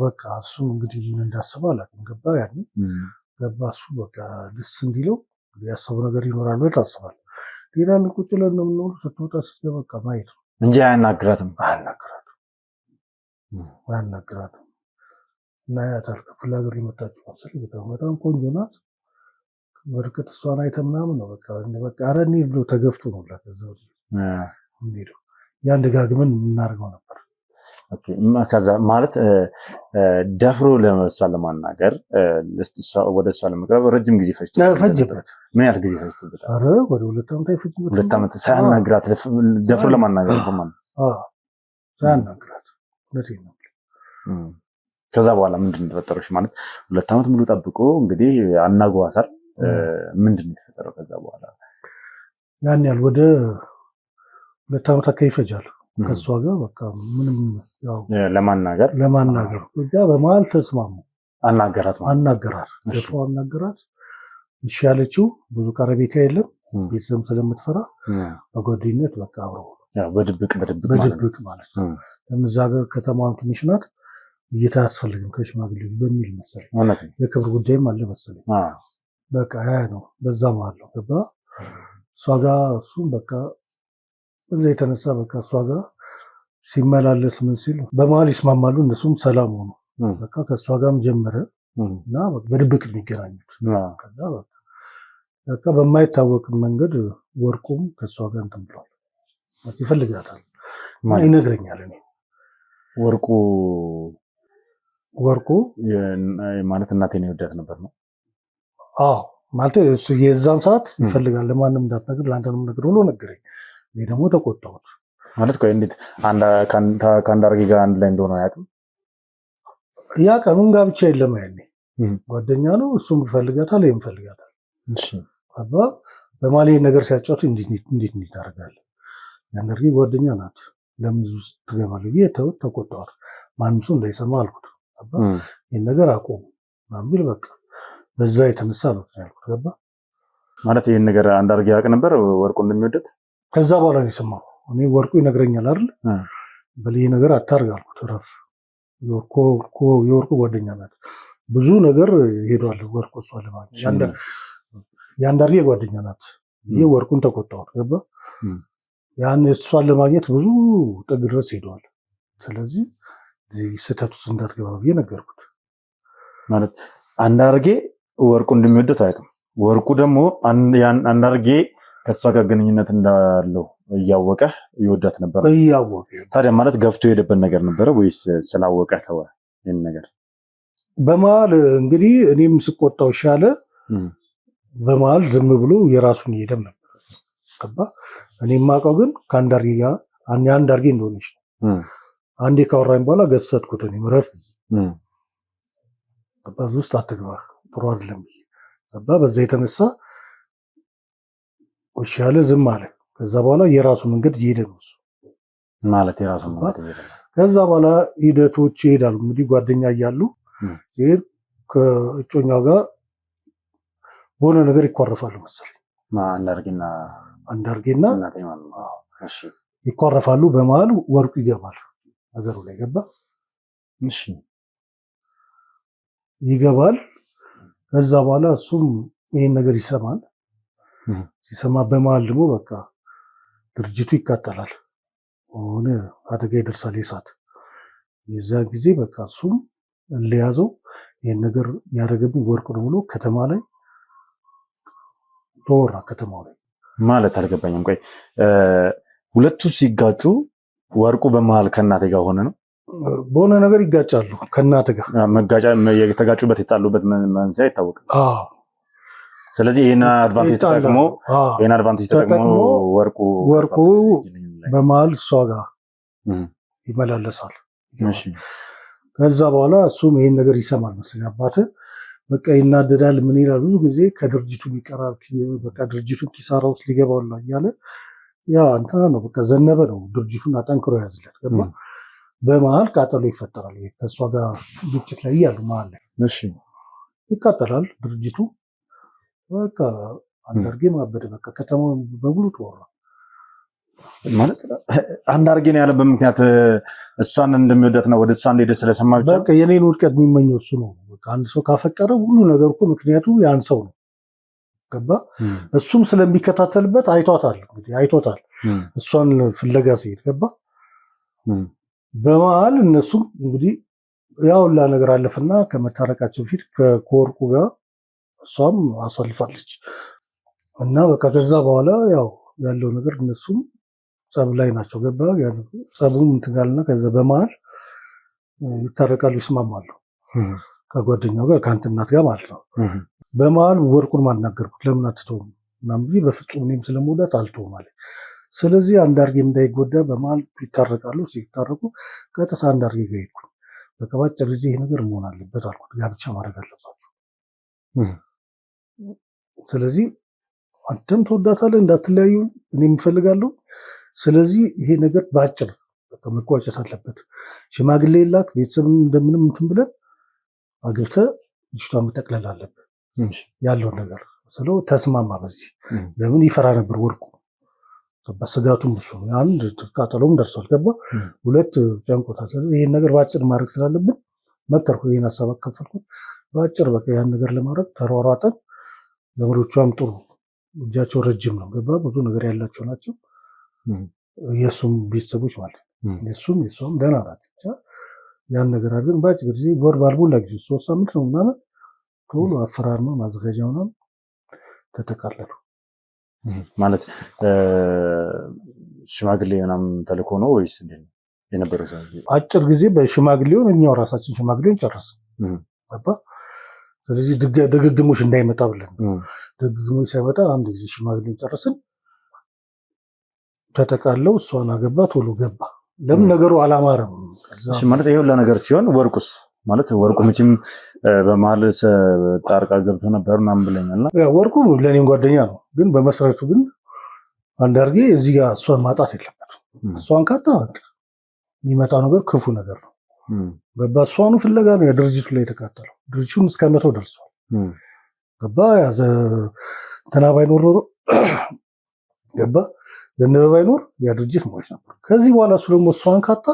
በቃ እሱ እንግዲህ ምን እንዳሰበ አላውቅም። ገባ ያኔ ገባ እሱ በቃ ደስ እንዲለው ያሰቡ ነገር ይኖራል ብለህ ታስባለህ። ሌላን ቁጭ ብለን ነው የምንውለው። ስትወጣ ስትገባ በቃ ማየት ነው እንጂ አያናግራትም እና ያታል ክፍለ ሀገር ሊመጣች መሰለኝ። በጣም ቆንጆ ናት። በርቀት እሷን አይተህ ምናምን ነው በቃ ኧረ እንሂድ ብሎ ተገፍቶ ነው ከዛ እንሄደው ያን ደጋግመን የምናደርገው ነበር። ከዛ ማለት ደፍሮ ለእሷን ለማናገር ወደ እሷ ለመቅረብ ረጅም ጊዜ ፈጅበት። ምን ያህል ጊዜ ፈጅቶበታል? ኧረ ወደ 2 ዓመት አይፈጅበት። 2 ዓመት ሳያናግራት ደፍሮ ለማናገር ሳያናግራት እውነቴን ነው። ከዛ በኋላ ምንድን ነው የተፈጠረው? ማለት 2 ዓመት ሙሉ ጠብቆ እንግዲህ አናግሯታል። ምንድን ነው የተፈጠረው ከዛ በኋላ? ያን ያህል ወደ 2 ዓመት አካባቢ ይፈጃል ከእሷ ጋር በቃ ምንም ያው ለማናገር ብቻ በመሀል ተስማሙ። አናገራት እሷ አናገራት። እሺ ያለችው ብዙ ቀረቤታ የለም ቤተሰብ ስለምትፈራ በጓደኝነት በቃ አብረው በድብቅ ማለት ነው። ለምዛ ሀገር ከተማዋን ትንሽ ናት እይታ አያስፈልግም ከሽማግሌዎች በሚል መሰለኝ የክብር ጉዳይም አለ መሰለኝ። በቃ ያ ነው በዛ መሀል ነው ገባ እሷ ጋር እሱም በቃ በዛ የተነሳ በቃ እሷ ጋር ሲመላለስ ምን ሲል በመሀል ይስማማሉ። እነሱም ሰላም ሆኑ። በቃ ከእሷ ጋርም ጀመረ እና በድብቅ የሚገናኙት በቃ በማይታወቅ መንገድ ወርቁም ከእሷ ጋር እንትን ብሏል። ይፈልጋታል ይነግረኛል። እኔ ወርቁ ማለት እናቴን ይወዳት ነበር ነው ማለት እሱ የዛን ሰዓት ይፈልጋል። ለማንም እንዳትነግር ለአንተንም ነገር ብሎ ነገረኝ። እኔ ደግሞ ተቆጣሁት። ማለት ቆይ እንዴት ከአንዳርጌ ጋር አንድ ላይ እንደሆነ አያውቅም? ያ ቀኑን ጋብቻ የለም ያኔ ጓደኛ ነው። እሱም ይፈልጋታል ይሄም ይፈልጋታል። አባ በማሌ ነገር ሲያጫውቱ እንዴት ታደርጋለህ? የአንዳርጌ ጓደኛ ናት ለምን ውስጥ ትገባለህ ብዬ ተቆጣሁት። ማንም ሰው እንዳይሰማ አልኩት። አባ ይሄን ነገር አቆም ምናምን ቢል በቃ በዛ የተነሳ ነው ያልኩት። ገባ ማለት ይሄን ነገር አንዳርጌ ያውቅ ነበር ወርቁ እንደሚወደድ? ከዛ በኋላ ነው የሰማው። እኔ ወርቁ ይነግረኛል አይደል በዚህ ነገር አታርግ አልኩት። ረፍ የወርቁ ጓደኛ ናት ብዙ ነገር ሄዷል ወርቁ እሷ ለማግኘት የአንዳርጌ ጓደኛ ናት። ይህ ወርቁን ተቆጣሁት። ገባ ያን እሷን ለማግኘት ብዙ ጥግ ድረስ ሄደዋል። ስለዚህ ስህተት ውስጥ እንዳትገባ ብዬ ነገርኩት። ማለት አንዳርጌ ወርቁ እንደሚወደት አያውቅም። ወርቁ ደግሞ አንዳርጌ ከእሷ ጋር ግንኙነት እንዳለው እያወቀ ይወዳት ነበር። እያወቀ ታዲያ ማለት ገፍቶ የሄደበት ነገር ነበረ ወይስ ስላወቀ ተወ ይህን ነገር? በመሀል እንግዲህ እኔም ስቆጣው ሻለ። በመሀል ዝም ብሎ የራሱን እየሄደም ነበር። ገባ። እኔ የማውቀው ግን ከአንዳርጌ ጋር አንዳርጌ እንደሆነች ነው። አንዴ ካወራኝ በኋላ ገሰጥኩት። እኔ ምረፍ ገባ፣ ውስጥ አትግባ ጥሩ አይደለም ብዬ ገባ። በዛ የተነሳ እሺ ያለ ዝም አለ። ከዛ በኋላ የራሱ መንገድ እየሄደ ነው እሱ ማለት የራሱ መንገድ እየሄደ ነው። ከዛ በኋላ ሂደቶች ይሄዳሉ። እንግዲህ ጓደኛ እያሉ ሲሄድ ከእጮኛው ጋር በሆነ ነገር ይኳረፋሉ መሰለኝ። አንዳርጌና ይኳረፋሉ። በመሀል ወርቁ ይገባል ነገሩ ላይ ገባ። እሺ ይገባል። ከዛ በኋላ እሱም ይሄን ነገር ይሰማል። ሲሰማ በመሀል ደግሞ በቃ ድርጅቱ ይቃጠላል፣ ሆነ አደጋ ይደርሳል፣ የሳት የዛን ጊዜ በቃ እሱም ለያዘው ይሄን ነገር ያደረገብኝ ወርቁ ነው ብሎ ከተማ ላይ ተወራ። ከተማው ላይ ማለት አልገባኝም። ቆይ ሁለቱ ሲጋጩ ወርቁ በመሀል ከእናቴ ጋር ሆነ ነው? በሆነ ነገር ይጋጫሉ ከእናቴ ጋር። መጋጫ የተጋጩበት የጣሉበት መንስኤ አይታወቅም። ስለዚህ ይሄን አድቫንቴጅ ተጠቅሞ ወርቁ በመሀል እሷ ጋር ይመላለሳል። ከዛ በኋላ እሱም ይሄን ነገር ይሰማል መሰለኝ። አባትህ በቃ ይናደዳል፣ ምን ይላል፣ ብዙ ጊዜ ከድርጅቱ ይቀራል። በቃ ድርጅቱ ኪሳራ ውስጥ ሊገባውላ እያለ ያ እንትና ነው በቃ ዘነበ ነው ድርጅቱን አጠንክሮ ያዝለት ገባ። በመሀል ቃጠሎ ይፈጠራል። ከእሷ ጋር ግጭት ላይ እያሉ መሀል ላይ ይቃጠላል ድርጅቱ። በቃ አንዳርጌ ማበደ በቃ ከተማው በሙሉ ተወራ። ማለት አንዳርጌ ነው ያለበት ምክንያት እሷን እንደሚወዳት ነው። ወደ እሷ እንደሄደ ስለሰማ ብቻ በቃ የኔን ውድቀት የሚመኘው እሱ ነው። በቃ አንድ ሰው ካፈቀረ ሁሉ ነገር እኮ ምክንያቱ ያን ሰው ነው ገባ። እሱም ስለሚከታተልበት አይቷታል፣ እንግዲህ አይቶታል እሷን ፍለጋ ሲሄድ ገባ። በመሀል እነሱም እንግዲህ ያውላ ነገር አለፈና ከመታረቃቸው በፊት ከወርቁ ጋር እሷም አሳልፋለች እና በቃ ከዛ በኋላ ያው ያለው ነገር እነሱም ጸብ ላይ ናቸው ገባ። ጸቡም እንትጋልና ከዛ በመሀል ይታረቃሉ፣ ይስማማሉ ከጓደኛው ጋር ከአንተ እናት ጋር ማለት ነው። በመሀል ወርቁን ማናገርኩት ለምን አትተውም ምናምን ብዬ በፍጹም እኔም ስለምወዳት አልተውም አለ። ስለዚህ አንዳርጌም እንዳይጎዳ በመሀል ይታረቃሉ። ሲታረቁ ቀጥታ አንዳርጌ ጋር ሄድኩኝ። በቃ ባጭር ጊዜ ይሄ ነገር መሆን አለበት አልኩት። ጋብቻ ማድረግ አለባቸው። ስለዚህ አንተም ትወዳታለህ፣ እንዳትለያዩ እኔም እፈልጋለሁ። ስለዚህ ይሄ ነገር ባጭር በቃ መቋጨት አለበት። ሽማግሌ ላክ፣ ቤተሰብ እንደምንም እንትን ብለን አግብተህ ልጅቷን መጠቅለል አለብህ ያለውን ነገር ስለው ተስማማ። በዚህ ለምን ይፈራ ነበር ወርቁ በስጋቱም እሱ አንድ ቃጠሎም ደርሷል ገባ። ሁለት ጨንቆታል። ስለዚህ ይሄን ነገር ባጭር ማድረግ ስላለብን መከርኩ። ይሄን ሀሳብ አካፈልኩት ባጭር በቃ ያን ነገር ለማድረግ ተሯሯጠን። ዘመዶቿም ጥሩ እጃቸው ረጅም ነው ገባ። ብዙ ነገር ያላቸው ናቸው። የእሱም ቤተሰቦች ማለት የእሷም ደህና ናቸው። ብቻ ያን ነገር አድርገን ባጭር ጊዜ ወር ባልሞላ ጊዜ 3 ሳምንት ነው ምናምን ቶሎ አፈራርማ ማዘጋጃ ምናምን ተጠቃለሉ። ማለት ሽማግሌ ምናምን ተልኮ ነው ወይስ እንዴት ነው የነበረው? አጭር ጊዜ በሽማግሌውን እኛው ራሳችን ሽማግሌውን ጨረስን ገባ። ስለዚህ ድግግሞሽ እንዳይመጣ ብለን ድግግሞሽ ሳይመጣ አንድ ጊዜ ሽማግሌውን ጨረስን። ተጠቃለው እሷን አገባ፣ ቶሎ ገባ። ለምን ነገሩ አላማረም። ማለት ይሄ ሁላ ነገር ሲሆን ወርቁስ ማለት ወርቁ መቼም በመሀል ጣርቃ ገብቶ ነበር ምናምን ብለኛልና ወርቁ ለእኔም ጓደኛ ነው። ግን በመሰረቱ ግን አንዳርጌ እዚህ ጋር እሷን ማጣት የለበትም። እሷን ካጣ በቃ የሚመጣው ነገር ክፉ ነገር ነው። ገባ። እሷኑ ፍለጋ ነው የድርጅቱ ላይ የተቃጠለው። ድርጅቱን እስከ 100 ደርሷል ገባ። ያዘ እንትና ባይኖር ኖሮ ገባ ዘነበ ባይኖር ያ ድርጅት ሞች ነበር። ከዚህ በኋላ እሱ ደግሞ እሷን ካጣ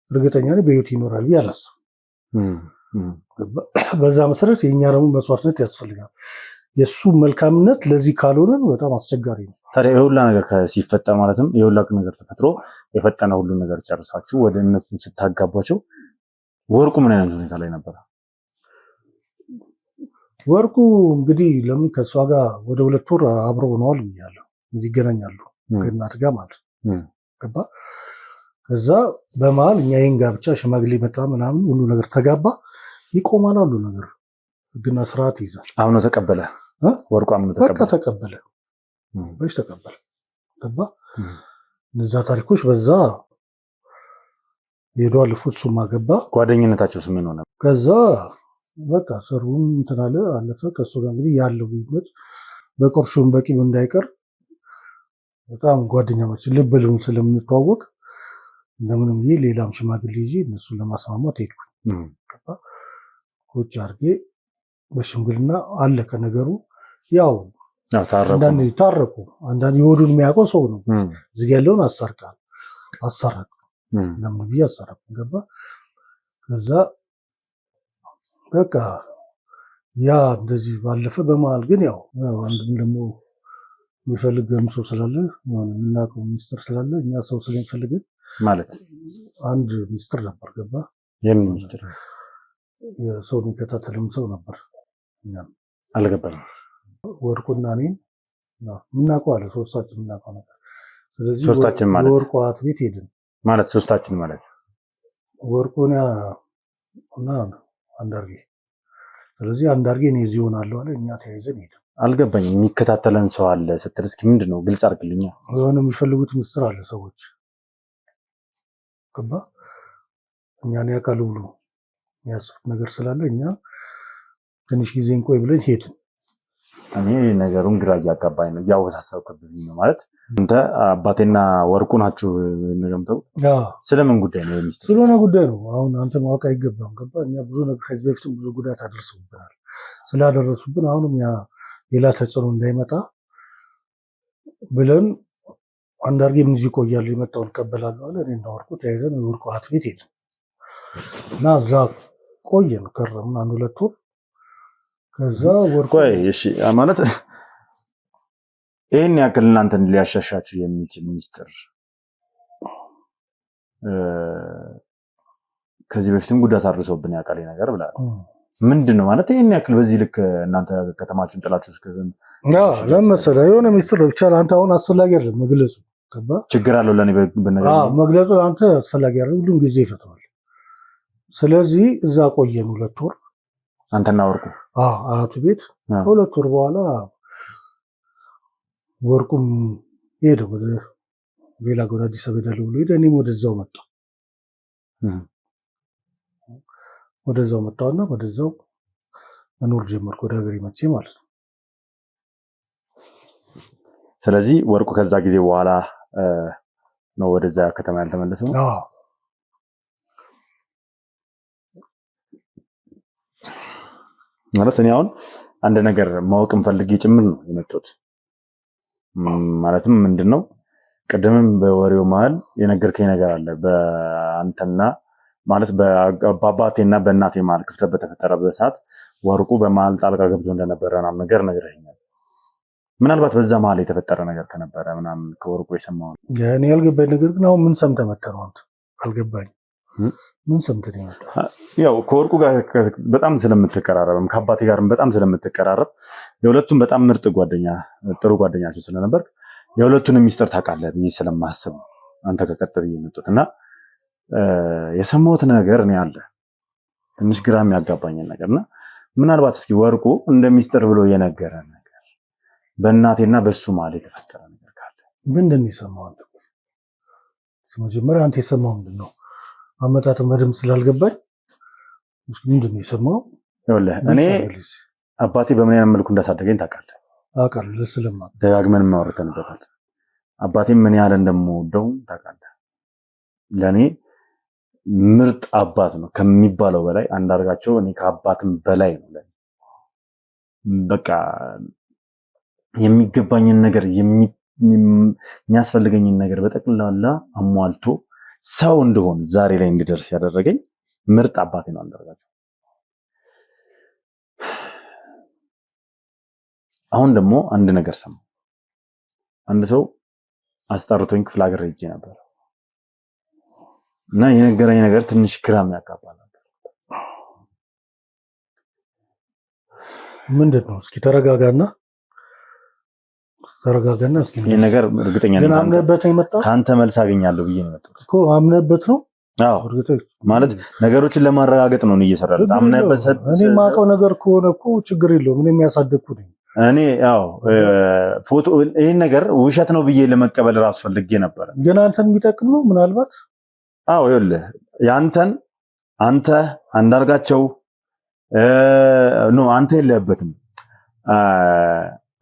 እርግጠኛ ነኝ በህይወት ይኖራል ብዬ አላስብም። በዛ መሰረት የኛ ደግሞ መስዋዕትነት ያስፈልጋል። የሱ መልካምነት ለዚህ ካልሆነ በጣም አስቸጋሪ ነው። ታዲያ የሁላ ነገር ሲፈጠር ማለትም የሁላ ነገር ተፈጥሮ የፈጠነ ሁሉ ነገር ጨርሳችሁ ወደ እነሱን ስታጋቧቸው ወርቁ ምን አይነት ሁኔታ ላይ ነበር? ወርቁ እንግዲህ ለምን ከእሷ ጋር ወደ 2 ወር አብረው ሆነዋል ብያለሁ። ይገናኛሉ ከእናት ጋር ማለት ገባ። ከዛ በመሀል እኛ ይህን ጋብቻ ሽማግሌ መጣ ምናምን ሁሉ ነገር ተጋባ፣ ይቆማል ሁሉ ነገር ህግና ስርዓት ይይዛል። አምኖ ተቀበለ ወርቁ አምኖ በቃ ተቀበለ በሽ ተቀበለ ገባ። እነዛ ታሪኮች በዛ ሄዶ አልፎት እሱማ ገባ። ጓደኝነታቸው ስምን ሆነ? ከዛ በቃ ሰሩን እንትን አለ አለፈ። ከእሱ ጋር እንግዲህ ያለው ግንኙነት በቁርሹም በቂም እንዳይቀር በጣም ጓደኛሞች ልብ ልብን ስለምንተዋወቅ እንደምንም ይሄ ሌላም ሽማግሌ ይዤ እነሱን ለማስማማት ሄድኩኝ። ቁጭ አድርጌ በሽምግልና አለቀ ነገሩ። ያው አንዳንድ ታረቁ፣ አንዳንድ የሆዱን የሚያውቀው ሰው ነው። እዚህ ያለውን አሳረቅ ለምን ብዬ አሳረቅ ገባ። ከዛ በቃ ያ እንደዚህ ባለፈ። በመሀል ግን ያው አንድም ደግሞ የሚፈልግ ሰው ስላለ የምናውቀው ሚስጥር ስላለ እኛ ሰው ስለሚፈልግን ማለት አንድ ሚስጥር ነበር ገባ። የምን ሚስጥር? ሰው የሚከታተልም ሰው ነበር። እኛም አልገባንም። ወርቁና እኔን የምናውቀው አለ፣ ሶስታችን የምናውቀው ነበር። ስለዚህ ሶስታችን ማለት ወርቁ አት ቤት ሄድን ማለት ሶስታችን ማለት ወርቁና እና አንዳርጌ። ስለዚህ አንዳርጌ እኔ እዚህ እሆናለሁ አለ። እኛ ተያይዘን ሄድን። አልገባኝም። የሚከታተለን ሰው አለ ስትል እስኪ ምንድን ነው ግልጽ አድርግልኛ። የሆነ የሚፈልጉት ምስጢር አለ ሰዎች ገባ። እኛን ያውቃሉ ብሎ የሚያስቡት ነገር ስላለ እኛ ትንሽ ጊዜ እንቆይ ብለን ሄድን። እኔ ነገሩን ግራ እያጋባኝ ነው፣ እያወሳሰብክብኝ ነው። ማለት አንተ አባቴና ወርቁ ናችሁ እንደምተው ስለምን ጉዳይ ነው? የሚስጥር ስለሆነ ጉዳይ ነው። አሁን አንተ ማወቅ አይገባም ገባ። እኛ ብዙ ነገር ከዚህ በፊትም ብዙ ጉዳት አደርሰውብናል። ስላደረሱብን አሁንም ያ ሌላ ተጽዕኖ እንዳይመጣ ብለን አንዳርጌም እዚህ ይቆያሉ፣ የመጣውን እቀበላለሁ አለ። እኔ እና ወርቁ ተያይዘን የወርቁ አት ቤት ሄድን እና እዛ ቆየን ከረምን 1-2 ወር። ከዛ ወርቁ እሺ ማለት ይሄን ያክል እናንተን ሊያሻሻችሁ የሚችል ሚስጥር ከዚህ በፊትም ጉዳት አድርሶብን ያውቃል ነገር ብላ ምንድን ነው ማለት ይሄን ያክል በዚህ ልክ እናንተ ከተማችን ጥላችሁ እስከዘን ለምሳሌ የሆነ ሚስጥር ብቻ አንተ አሁን አስፈላጊ አይደለም መግለጹ ገባ። ችግር አለው ለኔ በነገር መግለጹ አንተ አስፈላጊ አይደለም፣ ሁሉም ጊዜ ይፈታዋል። ስለዚህ እዛ ቆየን 2 ወር አንተና ወርቁ አያቱ ቤት። ከ2 ወር በኋላ ወርቁም ሄደ ወደ ሌላ ወደ አዲስ አበባ ሄዳለሁ ብሎ ሄደ። እኔም ወደዛው መጣሁና ወደዛው መኖር ጀመርኩ፣ ወደ ሀገሬ መቼ ማለት ነው። ስለዚህ ወርቁ ከዛ ጊዜ በኋላ ነው ወደዛ ከተማ ያልተመለሰው። ማለት እኔ አሁን አንድ ነገር ማወቅም ፈልጌ ጭምር ነው የመጣሁት። ማለትም ምንድነው ቅድምም በወሬው መሀል የነገርከኝ ነገር አለ። በአንተና ማለት በአባቴና በእናቴ መሀል ክፍተት በተፈጠረበት ሰዓት ወርቁ በመሀል ጣልቃ ገብቶ እንደነበረ ምናምን ነገር ነግረኸኛል። ምናልባት በዛ መሀል የተፈጠረ ነገር ከነበረ ምናምን ከወርቁ የሰማው እኔ ያልገባኝ ነገር ግን አሁን ምን ሰምተህ መጣህ ነው? አንተ አልገባኝ። ምን ሰምተህ ነው? ያው ከወርቁ ጋር በጣም ስለምትቀራረብም ከአባቴ ጋርም በጣም ስለምትቀራረብ የሁለቱም በጣም ምርጥ ጓደኛ ጥሩ ጓደኛቸው ስለነበር የሁለቱንም ሚስጥር ታውቃለህ ብዬ ስለማስብ አንተ ከቀጥል የመጡት እና የሰማሁት ነገር እኔ አለ ትንሽ ግራ የሚያጋባኝን ነገርና ምናልባት እስኪ ወርቁ እንደ ሚስጥር ብሎ የነገረ ነገር በእናቴና በሱ መሀል የተፈጠረ ነገር ካለ ምንድን ነው የሰማው? አንተ መጀመሪያ አንተ የሰማው ምንድን ነው? አመጣጥም በደምብ ስላልገባኝ ምንድን ነው የሰማው? ይኸውልህ እኔ አባቴ በምን አይነት መልኩ እንዳሳደገኝ ታውቃለህ። አውቃለሁ፣ ስለማውቅ ደጋግመን ማውርተንበታል። አባቴም ምን ያህል እንደምወደው ታውቃለህ። ለእኔ ምርጥ አባት ነው ከሚባለው በላይ አንዳርጋቸው እኔ ከአባትም በላይ ነው ለኔ። በቃ የሚገባኝን ነገር የሚያስፈልገኝን ነገር በጠቅላላ አሟልቶ ሰው እንደሆን ዛሬ ላይ እንድደርስ ያደረገኝ ምርጥ አባቴ ነው አንዳርጋቸው። አሁን ደግሞ አንድ ነገር ሰማሁ። አንድ ሰው አስጠርቶኝ ክፍለ ሀገር ሄጄ ነበር እና የነገረኝ ነገር ትንሽ ግራም ያጋባል። ምንድን ነው? እስኪ ተረጋጋና እስኪ ይሄ ነገር እርግጠኛ ነኝ ግን አምነህበት ነው የመጣው? ካንተ መልስ አገኛለሁ ብዬ ነው የመጣሁት እኮ አምነህበት ነው? አዎ ማለት ነገሮችን ለማረጋገጥ ነው እየሰራሁት። አምነህበት እኔ የማውቀው ነገር ከሆነ እኮ ችግር የለውም። እኔ የሚያሳድግኩ ነኝ። እኔ ያው ፎቶ ይሄን ነገር ውሸት ነው ብዬ ለመቀበል ራሱ ፈልጌ ነበር። ግን አንተን የሚጠቅም ነው ምናልባት። አዎ ይኸውልህ ያንተን አንተ አንዳርጋቸው አንተ የለህበትም።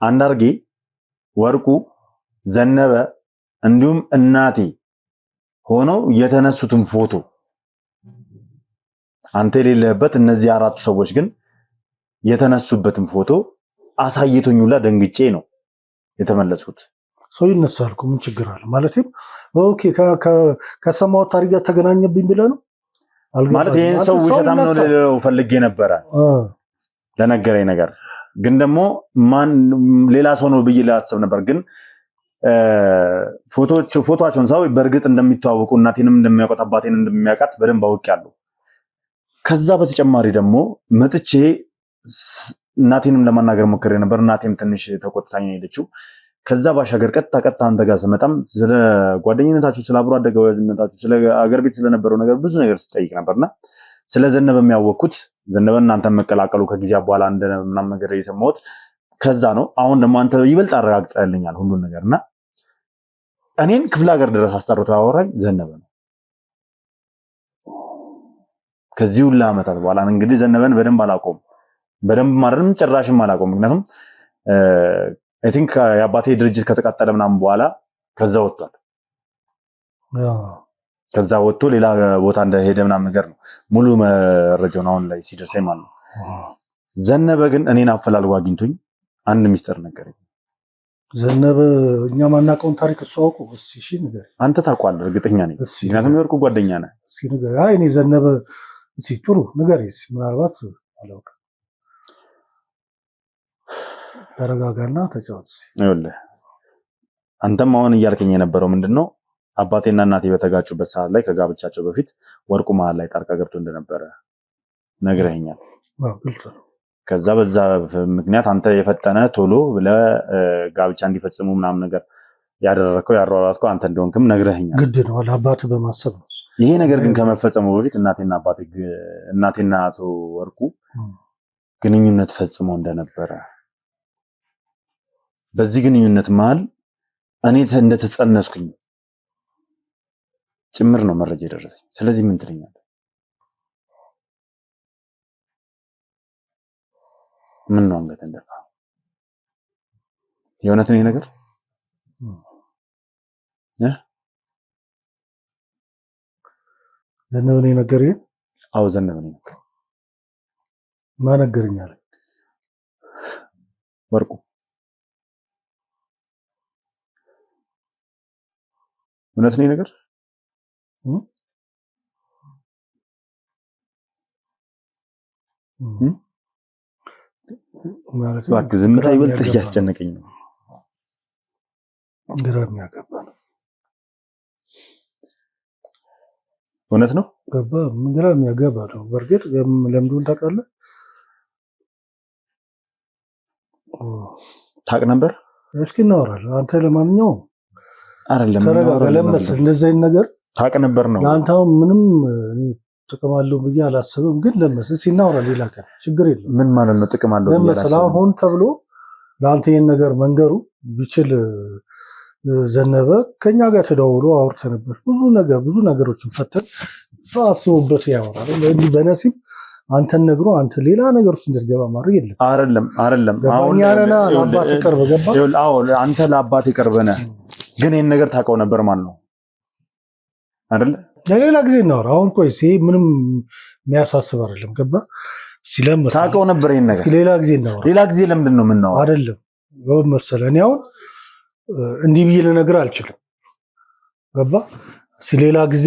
አንዳርጌ ወርቁ ዘነበ እንዲሁም እናቴ ሆነው የተነሱትን ፎቶ አንተ የሌለህበት እነዚህ አራቱ ሰዎች ግን የተነሱበትን ፎቶ አሳይቶኝላ ደንግጬ ነው የተመለስኩት። ሰው ይነሳል እኮ ምን ችግር አለ? ማለትም ኦኬ ከሰማው ታሪክ ጋር ተገናኘብኝ ብለህ ነው ማለት ይሄን ሰው ውሸታም ነው ልለው ፈልጌ ነበረ ለነገረኝ ነገር ግን ደግሞ ማን ሌላ ሰው ነው ብዬ ላስብ ነበር። ግን ፎቶአቸውን ሳው በእርግጥ እንደሚተዋወቁ እናቴንም እንደሚያውቁት አባቴንም እንደሚያውቃት በደንብ አውቄያለሁ። ከዛ በተጨማሪ ደግሞ መጥቼ እናቴንም ለማናገር ሞክሬ ነበር። እናቴም ትንሽ ተቆጥታኝ ሄደችው። ከዛ ባሻገር ቀጥታ አንተ ጋር ስመጣም ስለ ጓደኝነታችሁ፣ ስለ አብሮ አደገኝነታችሁ፣ ስለ አገር ቤት ስለነበረው ነገር ብዙ ነገር ስጠይቅ ነበርና ስለ ዘነበ የሚያወቅኩት ዘነበ እናንተን መቀላቀሉ ከጊዜ በኋላ እንደምናም ነገር የሰማሁት ከዛ ነው። አሁን ደግሞ አንተ ይበልጥ አረጋግጠልኛል ሁሉን ነገርና እኔን ክፍለ ሀገር ድረስ አስጠርቶ ያወራኝ ዘነበ ነው። ከዚህ ሁሉ ዓመታት በኋላ እንግዲህ ዘነበን በደንብ አላውቀውም። በደንብ ማረንም ጭራሽም አላውቀውም። ምክንያቱም አይ ቲንክ የአባቴ ድርጅት ከተቃጠለ ምናምን በኋላ ከዛ ወጥቷል። ከዛ ወጥቶ ሌላ ቦታ እንደሄደ ምናምን ነገር ነው ሙሉ መረጃውን አሁን ላይ ሲደርሰኝ ማለት ነው። ዘነበ ግን እኔን አፈላልጎ አግኝቶኝ አንድ ሚስጥር ነገረኝ። ዘነበ እኛ ማናውቀውን ታሪክ እሱ አውቆ እሺ ንገር። አንተ ታውቀዋለህ እርግጠኛ ነኝ፣ ምክንያቱም የወርቁ ጓደኛ ነህ። እሺ ንገር። አይ እኔ ዘነበ እሺ ጥሩ ንገር። እሺ ምናልባት አላውቅም። ተረጋጋና ተጫወት። ይኸውልህ አንተም አሁን እያልከኝ የነበረው ምንድነው አባቴና እናቴ በተጋጩበት ሰዓት ላይ ከጋብቻቸው በፊት ወርቁ መሀል ላይ ጣልቃ ገብቶ እንደነበረ ነግረኸኛል። ግልጽ ነው። ከዛ በዛ ምክንያት አንተ የፈጠነ ቶሎ ብለህ ጋብቻ እንዲፈጽሙ ምናምን ነገር ያደረከው ያሯሯጥከው አንተ እንደሆንክም ነግረኸኛል። ግድ ነው ለአባትህ በማሰብ ነው። ይሄ ነገር ግን ከመፈጸሙ በፊት እናቴና አቶ ወርቁ ግንኙነት ፈጽመው እንደነበረ በዚህ ግንኙነት መሀል እኔ እንደተጸነስኩኝ ጭምር ነው መረጃ የደረሰኝ። ስለዚህ ምን ትለኛለህ? ምን ነው አንገት እንደፋ? የእውነት ነው ይሄ ነገር? ዘነበ ነው የነገረኝ? አዎ ዘነበ ነው የነገረኝ። ማን ነገረኛል? ወርቁ። እውነት ነው ይሄ ነገር? ማለት ነው ዝምታ ይበልጥ እያስጨነቀኝ ነው። ግራ የሚያጋባ ነው። እውነት ነው ገባ ግራ የሚያጋባ ነው። በእርግጥ ለምንድን ታውቃለህ? ታውቅ ነበር? እስኪ እናወራለን። አንተ ለማንኛውም አይደለም ተረጋጋ። ለምሳሌ እንደዚህ አይነት ነገር ታውቅ ነበር ነው ለአንተ ምንም ጥቅም አለው ብዬ አላስብም። ግን ለምሳሌ ሲናወራ ሌላ ቀን ችግር የለም። ምን ማለት ነው ጥቅም አለው ብዬ አላስብም? ለምሳሌ አሁን ተብሎ ለአንተ ይሄን ነገር መንገሩ ቢችል ዘነበ ከኛ ጋር ተደውሎ አውርተ ነበር። ብዙ ነገሮችን ፈተን አስቦበት ያወራል። እንዲህ በነሲብ አንተን ነግሮ አንተ ሌላ ነገር ውስጥ እንድትገባ ማድረግ የለም። አይደለም አሁን ያረና ለአባት ቅርብ ገባ። አዎ አንተ ለአባት ቅርብ ነህ፣ ግን ይሄን ነገር ታውቀው ነበር ማለት ነው አይደለ? ለሌላ ጊዜ እናወራ። አሁን ቆይ ምንም የሚያሳስብ አይደለም። ገባ ሲለምስ ታውቀው ነበር ይሄን ነገር። ሌላ ጊዜ እናወራ። ሌላ ጊዜ ለምንድን ነው የምናወራው? አይደለም መሰለህ እኔ አሁን እንዲህ ብዬ ልነግርህ አልችልም። ገባ ሌላ ጊዜ